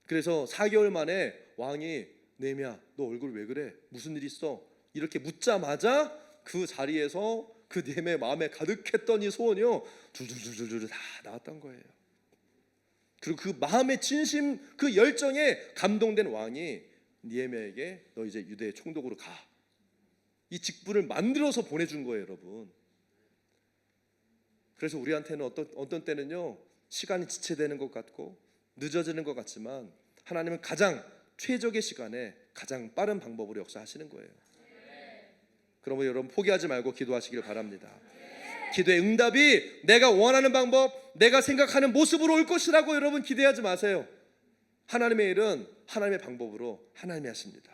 A: 그래서 4개월 만에 왕이 느헤미야 너 얼굴 왜 그래? 무슨 일 있어? 이렇게 묻자마자 그 자리에서 그 느헤미야의 마음에 가득했던 이 소원이요 줄줄줄줄 다 나왔던 거예요. 그리고 그 마음의 진심, 그 열정에 감동된 왕이 느헤미야에게 너 이제 유대의 총독으로 가, 이 직분을 만들어서 보내준 거예요. 여러분, 그래서 우리한테는 어떤 때는요 시간이 지체되는 것 같고 늦어지는 것 같지만 하나님은 가장 최적의 시간에 가장 빠른 방법으로 역사하시는 거예요. 그러면 여러분 포기하지 말고 기도하시길 바랍니다. 기도의 응답이 내가 원하는 방법, 내가 생각하는 모습으로 올 것이라고 여러분 기대하지 마세요. 하나님의 일은 하나님의 방법으로 하나님이 하십니다.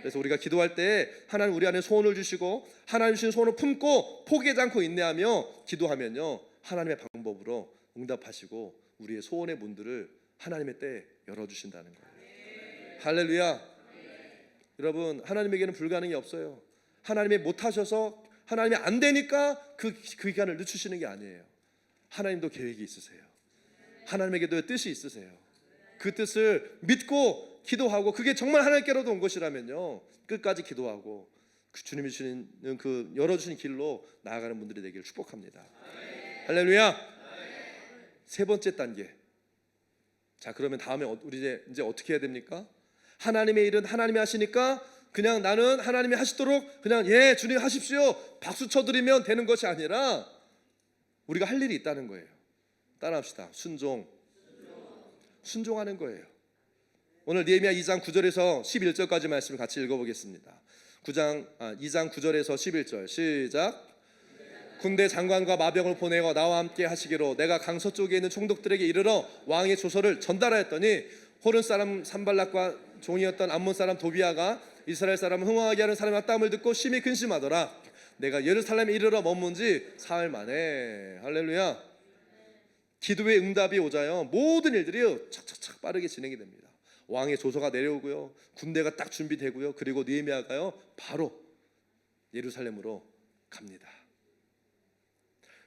A: 그래서 우리가 기도할 때 하나님 우리 안에 소원을 주시고 하나님 주신 소원을 품고 포기하지 않고 인내하며 기도하면요, 하나님의 방법으로 응답하시고 우리의 소원의 문들을 하나님의 때에 열어주신다는 거예요. 할렐루야. 여러분, 하나님에게는 불가능이 없어요. 하나님이 못하셔서, 하나님이 안 되니까 그 기간을 늦추시는 게 아니에요. 하나님도 계획이 있으세요. 하나님에게도 뜻이 있으세요. 그 뜻을 믿고 기도하고, 그게 정말 하나님께로도 온 것이라면요, 끝까지 기도하고 그 주님이 주시는 그 열어주신 길로 나아가는 분들이 되기를 축복합니다. 할렐루야. 세 번째 단계. 자, 그러면 다음에 우리 이제 어떻게 해야 됩니까? 하나님의 일은 하나님이 하시니까 그냥 나는 하나님이 하시도록 그냥 예 주님 하십시오 박수 쳐드리면 되는 것이 아니라 우리가 할 일이 있다는 거예요. 따라합시다. 순종하는 거예요. 오늘 느헤미야 2장 9절에서 11절까지 말씀을 같이 읽어보겠습니다. 2장 9절에서 11절 시작. 군대 장관과 마병을 보내어 나와 함께 하시기로 내가 강서쪽에 있는 총독들에게 이르러 왕의 조서를 전달하였더니 호른 사람 산발락과 종이었던 암몬 사람 도비아가 이스라엘 사람을 흥황하게 하는 사람의 땀을 듣고 심히 근심하더라. 내가 예루살렘에 이르러 머문 지 사흘 만에. 할렐루야. 기도의 응답이 오자요, 모든 일들이 착착착 빠르게 진행이 됩니다. 왕의 조서가 내려오고요, 군대가 딱 준비되고요, 그리고 느헤미야가요 바로 예루살렘으로 갑니다.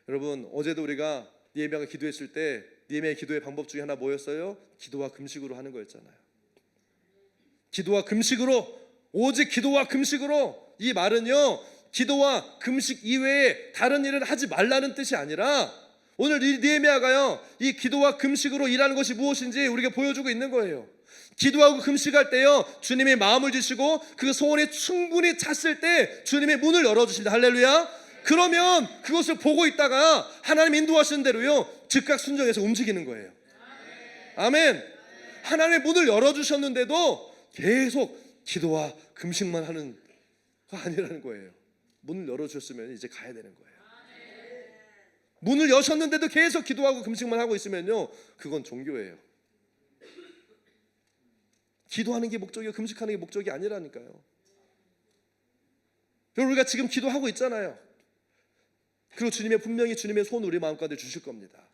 A: 여러분, 어제도 우리가 느헤미야가 기도했을 때 느헤미야의 기도의 방법 중에 하나 뭐였어요? 기도와 금식으로 하는 거였잖아요. 기도와 금식으로, 오직 기도와 금식으로. 이 말은요, 기도와 금식 이외에 다른 일을 하지 말라는 뜻이 아니라 오늘 이 느헤미야가요, 이 기도와 금식으로 일하는 것이 무엇인지 우리가 보여주고 있는 거예요. 기도하고 금식할 때요, 주님이 마음을 주시고 그 소원이 충분히 찼을 때 주님이 문을 열어주십니다. 할렐루야. 그러면 그것을 보고 있다가 하나님 인도하시는 대로요 즉각 순종해서 움직이는 거예요. 아멘. 하나님의 문을 열어주셨는데도 계속 기도와 금식만 하는 거 아니라는 거예요. 문을 열어주셨으면 이제 가야 되는 거예요. 문을 여셨는데도 계속 기도하고 금식만 하고 있으면요, 그건 종교예요. 기도하는 게 목적이고 금식하는 게 목적이 아니라니까요. 여러분, 우리가 지금 기도하고 있잖아요. 그리고 주님의 분명히 주님의 손 우리 마음 가운데 주실 겁니다.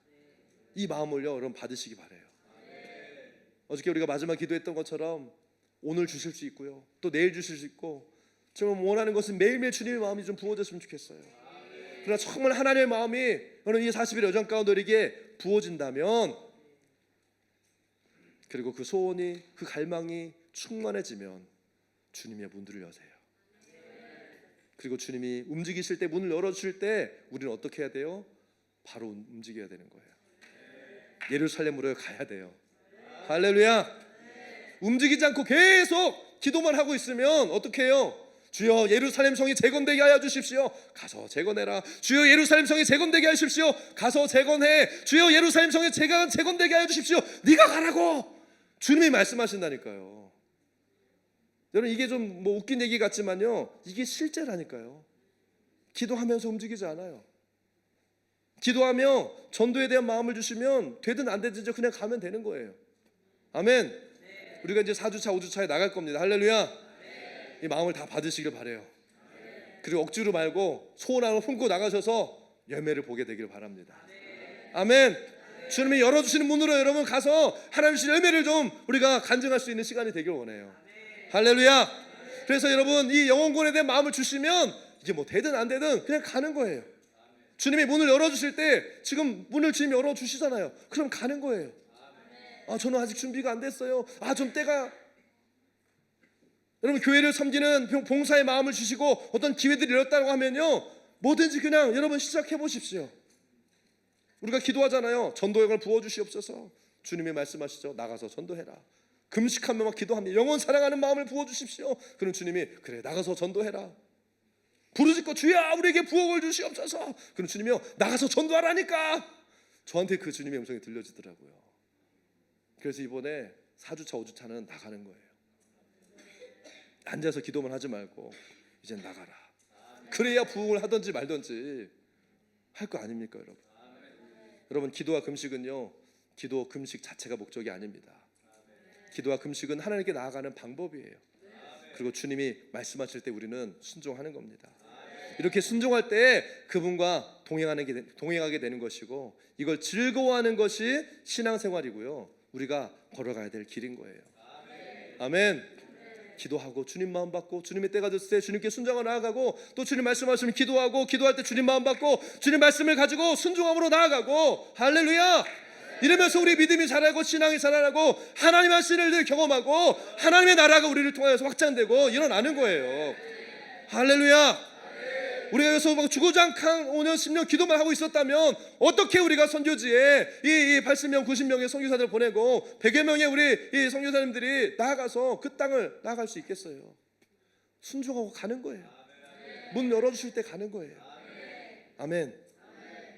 A: 이 마음을요 여러분 받으시기 바래요. 어저께 우리가 마지막 기도했던 것처럼 오늘 주실 수 있고요, 또 내일 주실 수 있고, 정말 원하는 것은 매일매일 주님의 마음이 좀 부어졌으면 좋겠어요. 그러나 정말 하나님의 마음이 여러분 이 40일 여정 가운데 우리에게 부어진다면, 그리고 그 소원이, 그 갈망이 충만해지면 주님의 문들을 여세요. 그리고 주님이 움직이실 때, 문을 열어주실 때 우리는 어떻게 해야 돼요? 바로 움직여야 되는 거예요. 예루살렘으로 가야 돼요. 할렐루야. 움직이지 않고 계속 기도만 하고 있으면 어떻게 해요? 주여 예루살렘 성이 재건되게 하여 주십시오. 가서 재건해라. 주여 예루살렘 성이 재건되게 하십시오. 가서 재건해. 주여 예루살렘 성이 재건되게 하여 주십시오. 네가 가라고 주님이 말씀하신다니까요. 여러분, 이게 좀 뭐 웃긴 얘기 같지만요, 이게 실제라니까요. 기도하면서 움직이지 않아요. 기도하며 전도에 대한 마음을 주시면 되든 안 되든 그냥 가면 되는 거예요. 아멘. 네. 우리가 이제 4주차 5주차에 나갈 겁니다. 할렐루야. 네. 이 마음을 다 받으시길 바래요. 네. 그리고 억지로 말고 소원함을 품고 나가셔서 열매를 보게 되길 바랍니다. 네. 아멘. 네. 주님이 열어주시는 문으로 여러분 가서 하나님 주신 열매를 좀 우리가 간증할 수 있는 시간이 되길 원해요. 네. 할렐루야. 네. 그래서 여러분 이 영혼권에 대한 마음을 주시면 이게 뭐 되든 안 되든 그냥 가는 거예요. 주님이 문을 열어주실 때 지금 문을 주님이 열어주시잖아요. 그럼 가는 거예요. 아, 저는 아직 준비가 안 됐어요. 아, 좀 때가. 여러분, 교회를 섬기는 봉사의 마음을 주시고 어떤 기회들이 열렸다고 하면요, 뭐든지 그냥 여러분 시작해 보십시오. 우리가 기도하잖아요. 전도역을 부어주시옵소서. 주님이 말씀하시죠. 나가서 전도해라. 금식하며 막 기도합니다. 영혼 사랑하는 마음을 부어주십시오. 그럼 주님이 그래 나가서 전도해라. 부르짖고 주여 우리에게 부엌을 주시옵소서. 그럼 주님이요 나가서 전도하라니까. 저한테 그 주님의 음성이 들려지더라고요. 그래서 이번에 4주차 5주차는 나가는 거예요. 앉아서 기도만 하지 말고 이제 나가라. 그래야 부흥을 하든지 말든지 할 거 아닙니까 여러분? 여러분, 기도와 금식은요, 기도 금식 자체가 목적이 아닙니다. 기도와 금식은 하나님께 나아가는 방법이에요. 그리고 그리고 주님이 말씀하실 때 우리는 순종하는 겁니다. 이렇게 순종할 때 그분과 동행하게 되는 것이고, 이걸 즐거워하는 것이 신앙생활이고요, 우리가 걸어가야 될 길인 거예요. 아멘. 기도하고 주님 마음 받고, 주님의 때가 됐을 때 주님께 순종하고 나아가고, 또 주님 말씀하시면 기도하고, 기도할 때 주님 마음 받고 주님 말씀을 가지고 순종함으로 나아가고, 할렐루야. 이러면서 우리 믿음이 자라고 신앙이 자라고 하나님 하시는 일을 경험하고 하나님의 나라가 우리를 통해서 확장되고 일어나는 거예요. 할렐루야. 우리가 여기서 막 주구장창 5년 10년 기도만 하고 있었다면 어떻게 우리가 선교지에 이 80명 90명의 선교사들 보내고 100여 명의 우리 이 선교사님들이 나아가서 그 땅을 나아갈 수 있겠어요? 순종하고 가는 거예요. 문 열어주실 때 가는 거예요. 아멘.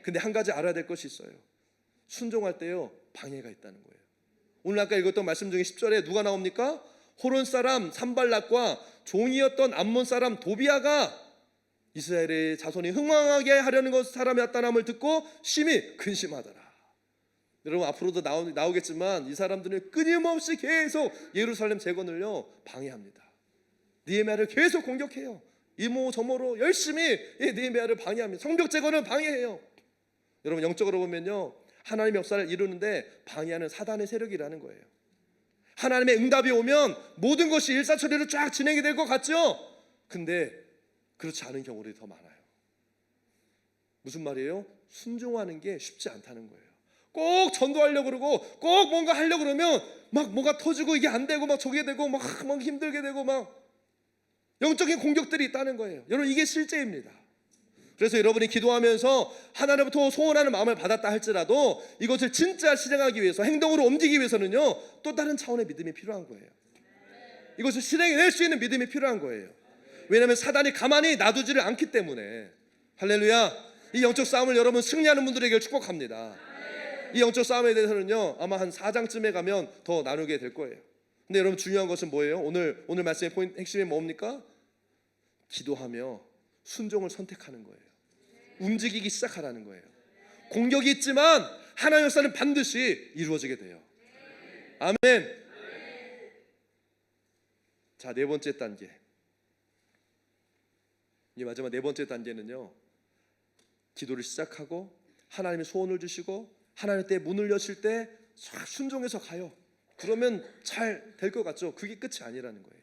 A: 근데 한 가지 알아야 될 것이 있어요. 순종할 때요, 방해가 있다는 거예요. 오늘 아까 읽었던 말씀 중에 10절에 누가 나옵니까? 호론 사람 산발락과 종이었던 암몬 사람 도비아가 이스라엘의 자손이 흥망하게 하려는 것 사람이었다남을 듣고 심히 근심하더라. 여러분 앞으로도 나오겠지만 이 사람들은 끊임없이 계속 예루살렘 재건을요 방해합니다. 느헤미야를 계속 공격해요. 이모 저모로 열심히 느헤미야를 방해합니다. 성벽 재건을 방해해요. 여러분 영적으로 보면요, 하나님의 역사를 이루는데 방해하는 사단의 세력이라는 거예요. 하나님의 응답이 오면 모든 것이 일사천리로 쫙 진행이 될 것 같죠? 근데 그렇지 않은 경우들이 더 많아요. 무슨 말이에요? 순종하는 게 쉽지 않다는 거예요. 꼭 전도하려고 그러고 꼭 뭔가 하려고 그러면 막 뭐가 터지고 이게 안 되고 막 저게 되고 막 힘들게 되고 막 영적인 공격들이 있다는 거예요. 여러분 이게 실제입니다. 그래서 여러분이 기도하면서 하나님부터 소원하는 마음을 받았다 할지라도 이것을 진짜 실행하기 위해서, 행동으로 옮기기 위해서는요 또 다른 차원의 믿음이 필요한 거예요. 이것을 실행해낼 수 있는 믿음이 필요한 거예요. 왜냐하면 사단이 가만히 놔두지를 않기 때문에. 할렐루야. 이 영적 싸움을 여러분 승리하는 분들에게 축복합니다. 이 영적 싸움에 대해서는요 아마 한 4장쯤에 가면 더 나누게 될 거예요. 근데 여러분 중요한 것은 뭐예요? 오늘 말씀의 포인트, 핵심이 뭡니까? 기도하며 순종을 선택하는 거예요. 움직이기 시작하라는 거예요. 공격이 있지만 하나님의 역사는 반드시 이루어지게 돼요. 아멘. 자, 네 번째 단계. 이 마지막 네 번째 단계는요, 기도를 시작하고 하나님의 소원을 주시고 하나님의 때 문을 여실 때 순종해서 가요. 그러면 잘 될 것 같죠? 그게 끝이 아니라는 거예요.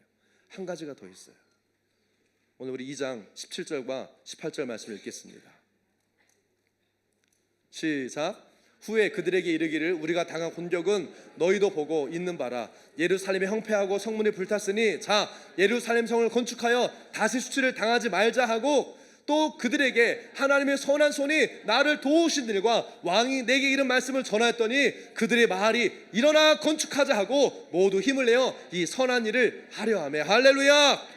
A: 한 가지가 더 있어요. 오늘 우리 2장 17절과 18절 말씀을 읽겠습니다. 시작. 후에 그들에게 이르기를 우리가 당한 공격은 너희도 보고 있는 바라. 예루살렘이 황폐하고 성문이 불탔으니 자 예루살렘 성을 건축하여 다시 수치를 당하지 말자 하고, 또 그들에게 하나님의 선한 손이 나를 도우신 일과 왕이 내게 이런 말씀을 전하였더니 그들의 말이 일어나 건축하자 하고 모두 힘을 내어 이 선한 일을 하려 하며. 할렐루야.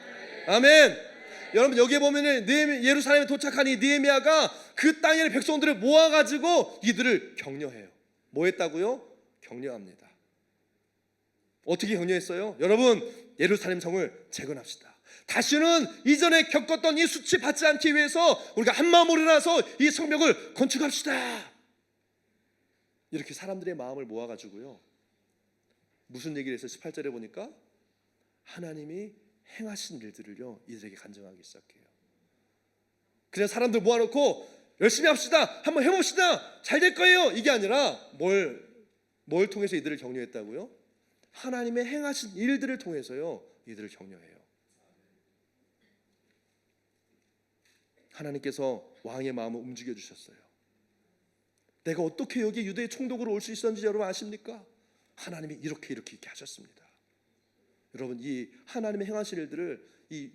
A: 아멘. 여러분 여기에 보면은 예루살렘에 도착한 이 느헤미야가 그 땅의 백성들을 모아가지고 이들을 격려해요. 뭐 했다고요? 격려합니다. 어떻게 격려했어요? 여러분 예루살렘 성을 재건합시다. 다시는 이전에 겪었던 이 수치 받지 않기 위해서 우리가 한마음으로 일어나서 이 성벽을 건축합시다. 이렇게 사람들의 마음을 모아가지고요 무슨 얘기를 했어요? 18절에 보니까 하나님이 행하신 일들을요 이들에게 간증하기 시작해요. 그냥 사람들 모아놓고 열심히 합시다, 한번 해봅시다, 잘 될 거예요, 이게 아니라 뭘 통해서 이들을 격려했다고요? 하나님의 행하신 일들을 통해서요 이들을 격려해요. 하나님께서 왕의 마음을 움직여 주셨어요. 내가 어떻게 여기 유대의 총독으로 올 수 있었는지 여러분 아십니까? 하나님이 이렇게 하셨습니다. 여러분 이 하나님의 행하신 일들을 이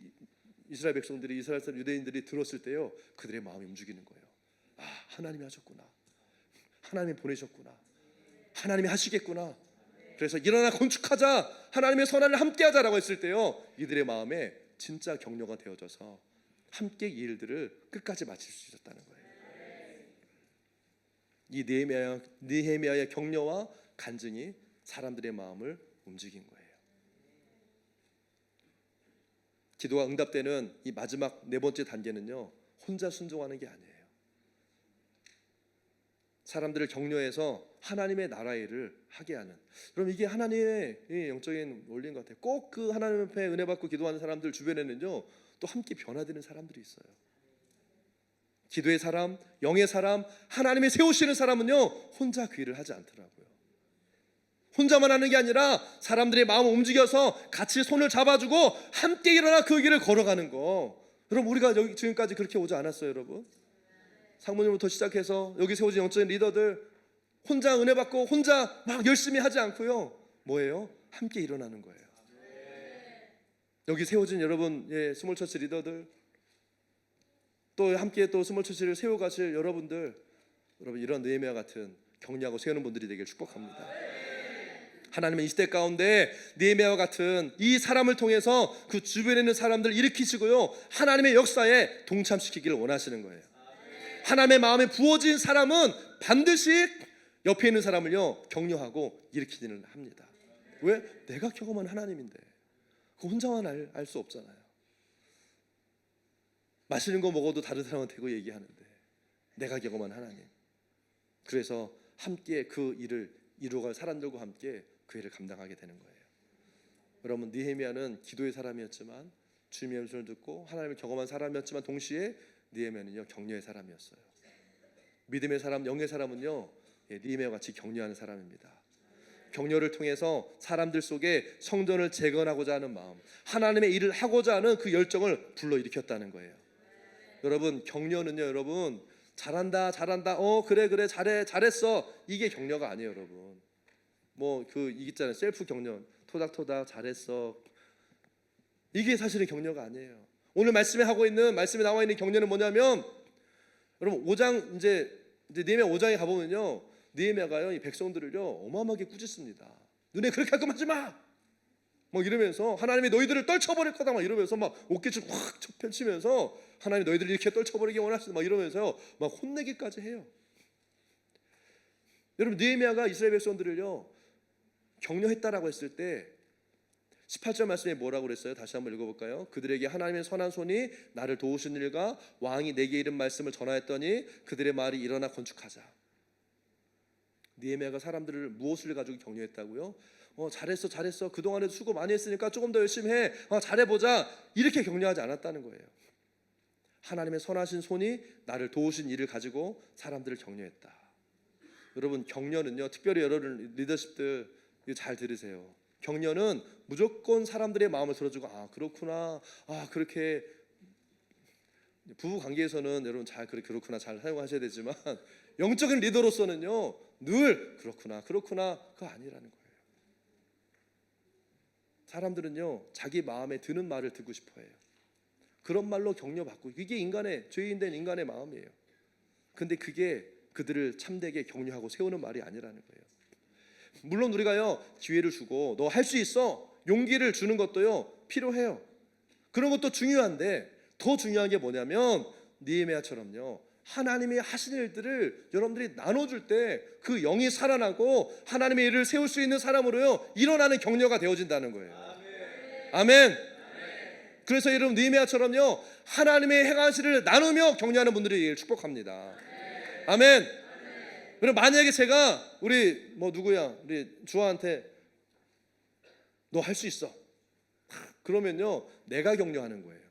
A: 이스라엘 백성들이, 이스라엘 사람 유대인들이 들었을 때요 그들의 마음이 움직이는 거예요. 아, 하나님이 하셨구나, 하나님이 보내셨구나, 하나님이 하시겠구나. 그래서 일어나 건축하자, 하나님의 선한을 함께하자라고 했을 때요 이들의 마음에 진짜 격려가 되어져서 함께 이 일들을 끝까지 마칠 수 있었다는 거예요. 이 느헤미야의 격려와 간증이 사람들의 마음을 움직인 거예요. 기도가 응답되는 이 마지막 네 번째 단계는요 혼자 순종하는 게 아니에요. 사람들을 격려해서 하나님의 나라 일을 하게 하는, 그럼 이게 하나님의 영적인 원리인 것 같아요. 꼭 그 하나님 앞에 은혜 받고 기도하는 사람들 주변에는요 또 함께 변화되는 사람들이 있어요. 기도의 사람, 영의 사람, 하나님이 세우시는 사람은요 혼자 그 일을 하지 않더라고요. 혼자만 하는 게 아니라 사람들의 마음을 움직여서 같이 손을 잡아주고 함께 일어나 그 길을 걸어가는 거. 여러분, 우리가 여기 지금까지 그렇게 오지 않았어요, 여러분? 상무님부터 시작해서 여기 세워진 영적인 리더들 혼자 은혜 받고 혼자 막 열심히 하지 않고요, 뭐예요? 함께 일어나는 거예요. 여기 세워진 여러분, 스몰처치 리더들, 또 함께 또 스몰처치를 세워가실 여러분들, 여러분 이런 느헤미야 같은 격려하고 세우는 분들이 되길 축복합니다. 하나님은 이 시대 가운데 느헤미야와 같은 이 사람을 통해서 그 주변에 있는 사람들을 일으키시고요, 하나님의 역사에 동참시키기를 원하시는 거예요. 하나님의 마음에 부어진 사람은 반드시 옆에 있는 사람을요 격려하고 일으키기는 합니다. 왜? 내가 경험한 하나님인데 그 혼자만 알 수 없잖아요. 맛있는 거 먹어도 다른 사람한테 그거 얘기하는데 내가 경험한 하나님. 그래서 함께 그 일을 이루어갈 사람들과 함께 그 일을 감당하게 되는 거예요. 여러분, 느헤미야는 기도의 사람이었지만 주님의 음성을 듣고 하나님을 경험한 사람이었지만 동시에 느헤미야는요 격려의 사람이었어요. 믿음의 사람, 영의 사람은요 느헤미야와 같이 격려하는 사람입니다. 격려를 통해서 사람들 속에 성전을 재건하고자 하는 마음, 하나님의 일을 하고자 하는 그 열정을 불러일으켰다는 거예요. 여러분, 격려는요 여러분 잘한다 그래 잘했어 이게 격려가 아니에요. 여러분, 뭐 그 있잖아요, 셀프 격려, 토닥토닥 잘했어, 이게 사실은 격려가 아니에요. 오늘 말씀에 나와 있는 격려는 뭐냐면, 여러분 5장 이제 느헤미야 5장에 가보면요 느헤미야가요 이 백성들을요 어마어마하게 꾸짖습니다. 너네 그렇게 할 거면 하지 마 막 이러면서, 하나님이 너희들을 떨쳐버릴 거다 막 이러면서 막 어깨줄 확 펼치면서 하나님 너희들을 이렇게 떨쳐버리기 원하시다 막 이러면서요 막 혼내기까지 해요. 여러분, 느헤미야가 이스라엘 백성들을요 격려했다라고 했을 때 18절 말씀에 뭐라고 그랬어요? 다시 한번 읽어볼까요? 그들에게 하나님의 선한 손이 나를 도우신 일과 왕이 내게 이른 말씀을 전하였더니 그들의 말이 일어나 건축하자. 느헤미야가 사람들을 무엇을 가지고 격려했다고요? 잘했어 그동안에도 수고 많이 했으니까 조금 더 열심히 해, 잘해보자, 이렇게 격려하지 않았다는 거예요. 하나님의 선하신 손이 나를 도우신 일을 가지고 사람들을 격려했다. 여러분, 격려는요 특별히 여러분 리더십들 잘 들으세요. 격려는 무조건 사람들의 마음을 들어주고 그렇구나, 그렇게 부부 관계에서는 여러분 그렇구나 잘 사용하셔야 되지만 영적인 리더로서는요 늘 그렇구나 그거 아니라는 거예요. 사람들은요 자기 마음에 드는 말을 듣고 싶어해요. 그런 말로 격려받고, 이게 인간의, 죄인된 인간의 마음이에요. 근데 그게 그들을 참되게 격려하고 세우는 말이 아니라는 거예요. 물론 우리가요 기회를 주고 너 할 수 있어, 용기를 주는 것도요 필요해요. 그런 것도 중요한데 더 중요한 게 뭐냐면 느헤미야처럼요 하나님이 하신 일들을 여러분들이 나눠줄 때 그 영이 살아나고 하나님의 일을 세울 수 있는 사람으로요 일어나는 격려가 되어진다는 거예요. 아멘. 그래서 여러분 느헤미야처럼요 하나님의 행하신 일을 나누며 격려하는 분들이 축복합니다. 아멘. 그럼 만약에 제가 우리 주아한테 너 할 수 있어, 그러면요 내가 격려하는 거예요.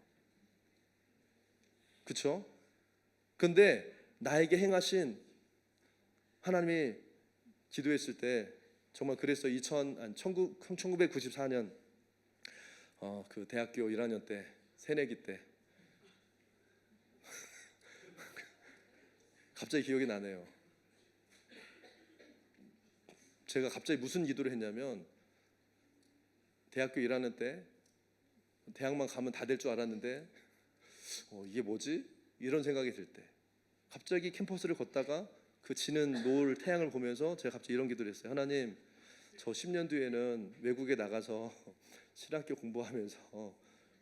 A: 그렇죠? 근데 나에게 행하신 하나님이, 기도했을 때 정말 그랬어요. 1994년 그 대학교 1학년 때 새내기 때 갑자기 기억이 나네요. 제가 갑자기 무슨 기도를 했냐면, 대학교 1학년 때 대학만 가면 다 될 줄 알았는데 이게 뭐지? 이런 생각이 들 때 갑자기 캠퍼스를 걷다가 그 지는 노을 태양을 보면서 제가 갑자기 이런 기도를 했어요. 하나님, 저 10년 뒤에는 외국에 나가서 신학교 공부하면서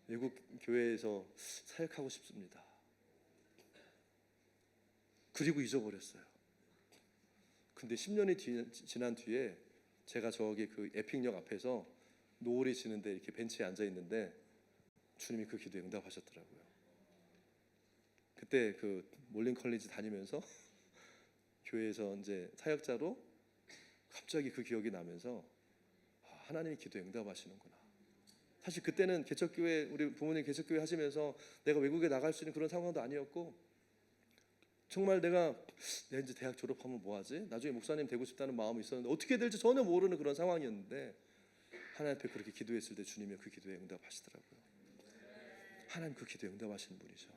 A: 외국 교회에서 사역하고 싶습니다. 그리고 잊어버렸어요. 근데 10년이 지난 뒤에 제가 저기 그 에픽역 앞에서 노을이 지는데 이렇게 벤치에 앉아 있는데 주님이 그 기도에 응답하셨더라고요. 그때 그 몰린 컬리지 다니면서 교회에서 이제 사역자로 갑자기 그 기억이 나면서 하나님이 기도에 응답하시는구나. 사실 그때는 개척교회, 우리 부모님 개척교회 하시면서 내가 외국에 나갈 수 있는 그런 상황도 아니었고, 정말 내가 이제 대학 졸업하면 뭐하지? 나중에 목사님 되고 싶다는 마음이 있었는데 어떻게 될지 전혀 모르는 그런 상황이었는데, 하나님 앞에 그렇게 기도했을 때 주님이 그 기도에 응답하시더라고요. 하나님 그 기도에 응답하시는 분이죠.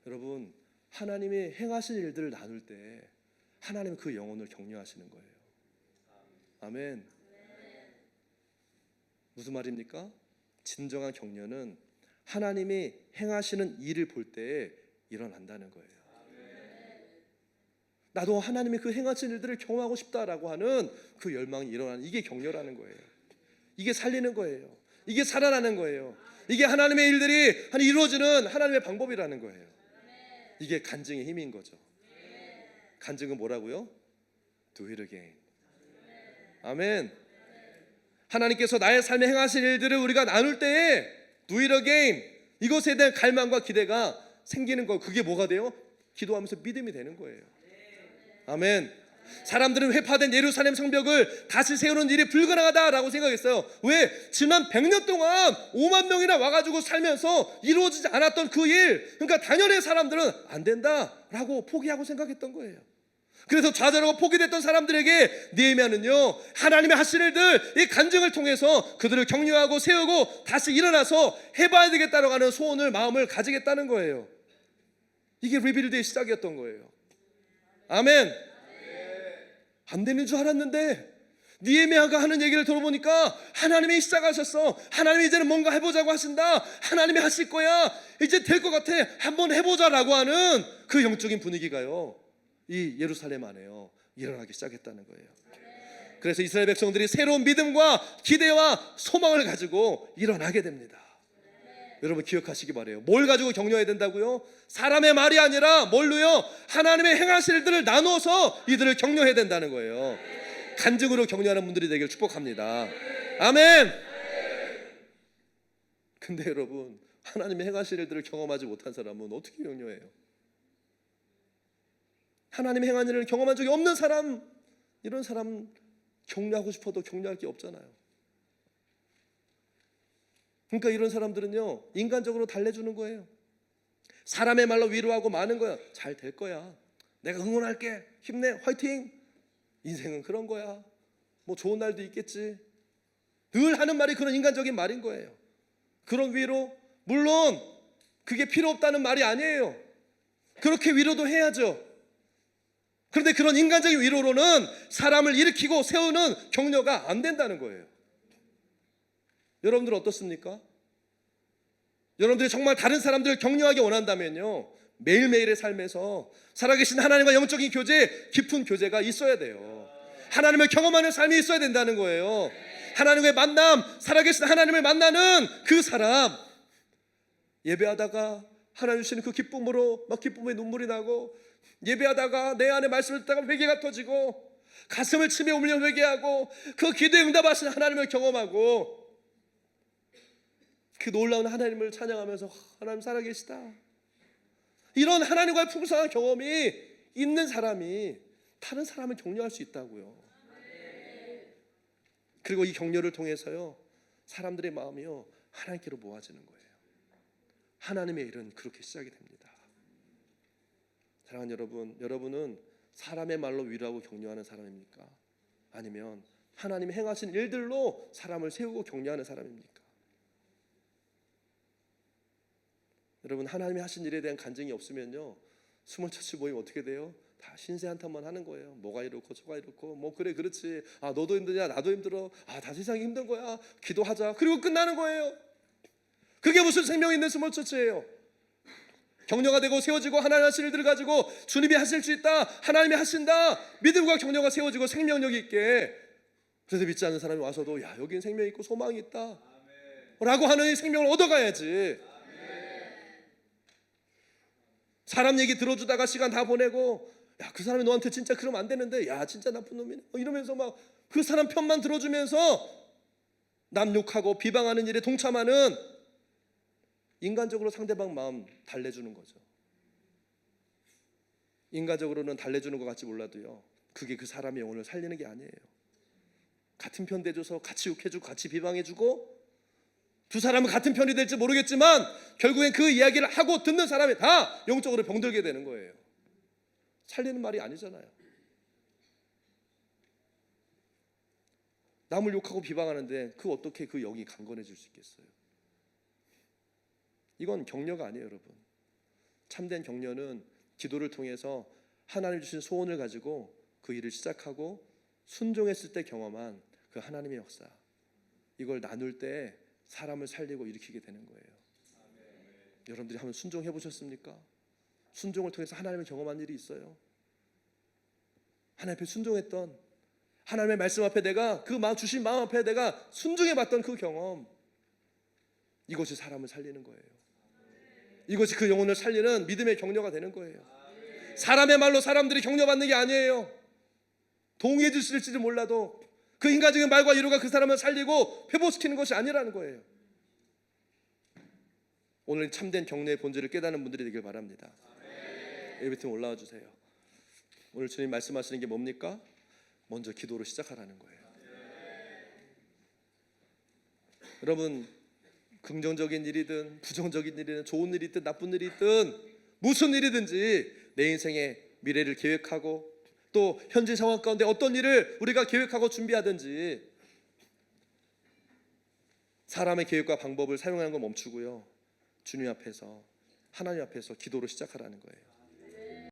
A: 여러분, 하나님이 행하신 일들을 나눌 때 하나님은 그 영혼을 격려하시는 거예요. 아멘. 무슨 말입니까? 진정한 격려는 하나님이 행하시는 일을 볼 때 일어난다는 거예요. 나도 하나님의 그 행하신 일들을 경험하고 싶다라고 하는 그 열망이 일어나는, 이게 격려라는 거예요. 이게 살리는 거예요. 이게 살아나는 거예요. 이게 하나님의 일들이 이루어지는 하나님의 방법이라는 거예요. 이게 간증의 힘인 거죠. 간증은 뭐라고요? Do it again. 아멘. 하나님께서 나의 삶에 행하신 일들을 우리가 나눌 때에 Do it again, 이것에 대한 갈망과 기대가 생기는 거. 그게 뭐가 돼요? 기도하면서 믿음이 되는 거예요. 아멘. 사람들은 회파된 예루살렘 성벽을 다시 세우는 일이 불가능하다라고 생각했어요. 왜? 지난 100년 동안 5만 명이나 와가지고 살면서 이루어지지 않았던 그 일, 그러니까 당연히 사람들은 안 된다라고 포기하고 생각했던 거예요. 그래서 좌절하고 포기됐던 사람들에게 느헤미야는요, 하나님의 하신 일들, 이 간증을 통해서 그들을 격려하고 세우고 다시 일어나서 해봐야 되겠다라고 하는 소원을, 마음을 가지겠다는 거예요. 이게 리빌드의 시작이었던 거예요. 아멘. 안 되는 줄 알았는데 느헤미야가 하는 얘기를 들어보니까 하나님이 시작하셨어. 하나님이 이제는 뭔가 해보자고 하신다. 하나님이 하실 거야. 이제 될 것 같아. 한번 해보자라고 하는 그 영적인 분위기가요, 이 예루살렘 안에요 일어나기 시작했다는 거예요. 그래서 이스라엘 백성들이 새로운 믿음과 기대와 소망을 가지고 일어나게 됩니다. 여러분 기억하시기 바라요. 뭘 가지고 격려해야 된다고요? 사람의 말이 아니라 뭘로요? 하나님의 행하실 일들을 나누어서 이들을 격려해야 된다는 거예요. 간증으로 격려하는 분들이 되길 축복합니다. 아멘. 근데 여러분, 하나님의 행하실 일들을 경험하지 못한 사람은 어떻게 격려해요? 하나님의 행한 일을 경험한 적이 없는 사람, 이런 사람 격려하고 싶어도 격려할 게 없잖아요. 그러니까 이런 사람들은요, 인간적으로 달래주는 거예요. 사람의 말로 위로하고 마는 거야. 잘 될 거야. 내가 응원할게. 힘내. 화이팅. 인생은 그런 거야. 뭐 좋은 날도 있겠지. 늘 하는 말이 그런 인간적인 말인 거예요. 그런 위로, 물론 그게 필요 없다는 말이 아니에요. 그렇게 위로도 해야죠. 그런데 그런 인간적인 위로로는 사람을 일으키고 세우는 격려가 안 된다는 거예요. 여러분들 어떻습니까? 여러분들이 정말 다른 사람들을 격려하기 원한다면요, 매일매일의 삶에서 살아계신 하나님과 영적인 교제, 깊은 교제가 있어야 돼요. 하나님을 경험하는 삶이 있어야 된다는 거예요. 하나님의 만남, 살아계신 하나님을 만나는 그 사람, 예배하다가 하나님 주시는 그 기쁨으로 막 기쁨의 눈물이 나고, 예배하다가 내 안에 말씀을 듣다가 회개가 터지고, 가슴을 치며 울며 회개하고, 그 기도에 응답하시는 하나님을 경험하고, 그 놀라운 하나님을 찬양하면서 하나님 살아계시다, 이런 하나님과의 풍성한 경험이 있는 사람이 다른 사람을 격려할 수 있다고요. 그리고 이 격려를 통해서요, 사람들의 마음이요 하나님께로 모아지는 거예요. 하나님의 일은 그렇게 시작이 됩니다. 사랑하는 여러분, 여러분은 사람의 말로 위로하고 격려하는 사람입니까? 아니면 하나님이 행하신 일들로 사람을 세우고 격려하는 사람입니까? 여러분, 하나님이 하신 일에 대한 간증이 없으면요, 스몰처치 모임 어떻게 돼요? 다 신세 한탄만 하는 거예요. 뭐가 이렇고 저가 이렇고, 뭐 그래 그렇지, 아 너도 힘드냐, 나도 힘들어, 아 다 세상이 힘든 거야, 기도하자, 그리고 끝나는 거예요. 그게 무슨 생명 있는 스몰처치예요? 격려가 되고 세워지고 하나님 하신 일들을 가지고 주님이 하실 수 있다, 하나님이 하신다, 믿음과 격려가 세워지고 생명력 있게, 그래서 믿지 않는 사람이 와서도 야 여긴 생명 있고 소망이 있다 라고 하는 이 생명을 얻어가야지. 사람 얘기 들어주다가 시간 다 보내고, 야 그 사람이 너한테 진짜 그러면 안 되는데, 야 진짜 나쁜 놈이네 이러면서 막 그 사람 편만 들어주면서 남 욕하고 비방하는 일에 동참하는, 인간적으로 상대방 마음 달래주는 거죠. 인간적으로는 달래주는 것 같지 몰라도요, 그게 그 사람의 영혼을 살리는 게 아니에요. 같은 편 대줘서 같이 욕해주고 같이 비방해주고, 두 사람은 같은 편이 될지 모르겠지만 결국엔 그 이야기를 하고 듣는 사람이 다 영적으로 병들게 되는 거예요. 살리는 말이 아니잖아요. 남을 욕하고 비방하는데 그 어떻게 그 영이 강건해질 수 있겠어요? 이건 격려가 아니에요, 여러분. 참된 격려는 기도를 통해서 하나님 주신 소원을 가지고 그 일을 시작하고 순종했을 때 경험한 그 하나님의 역사, 이걸 나눌 때 사람을 살리고 일으키게 되는 거예요. 여러분들이 한번 순종해 보셨습니까? 순종을 통해서 하나님을 경험한 일이 있어요. 하나님 앞에 순종했던, 하나님의 말씀 앞에 내가 그 마음 주신 마음 앞에 내가 순종해 봤던 그 경험, 이것이 사람을 살리는 거예요. 이것이 그 영혼을 살리는 믿음의 격려가 되는 거예요. 사람의 말로 사람들이 격려받는 게 아니에요. 동의해 주실지도 몰라도 그 인간적인 말과 위로가 그 사람을 살리고 회복시키는 것이 아니라는 거예요. 오늘 참된 격려의 본질을 깨닫는 분들이 되길 바랍니다. 예배팀 올라와 주세요. 오늘 주님 말씀하시는 게 뭡니까? 먼저 기도로 시작하라는 거예요. 여러분, 긍정적인 일이든 부정적인 일이든 좋은 일이든 나쁜 일이든 무슨 일이든지 내 인생의 미래를 계획하고 또 현재 상황 가운데 어떤 일을 우리가 계획하고 준비하든지 사람의 계획과 방법을 사용하는 거 멈추고요, 주님 앞에서, 하나님 앞에서 기도로 시작하라는 거예요.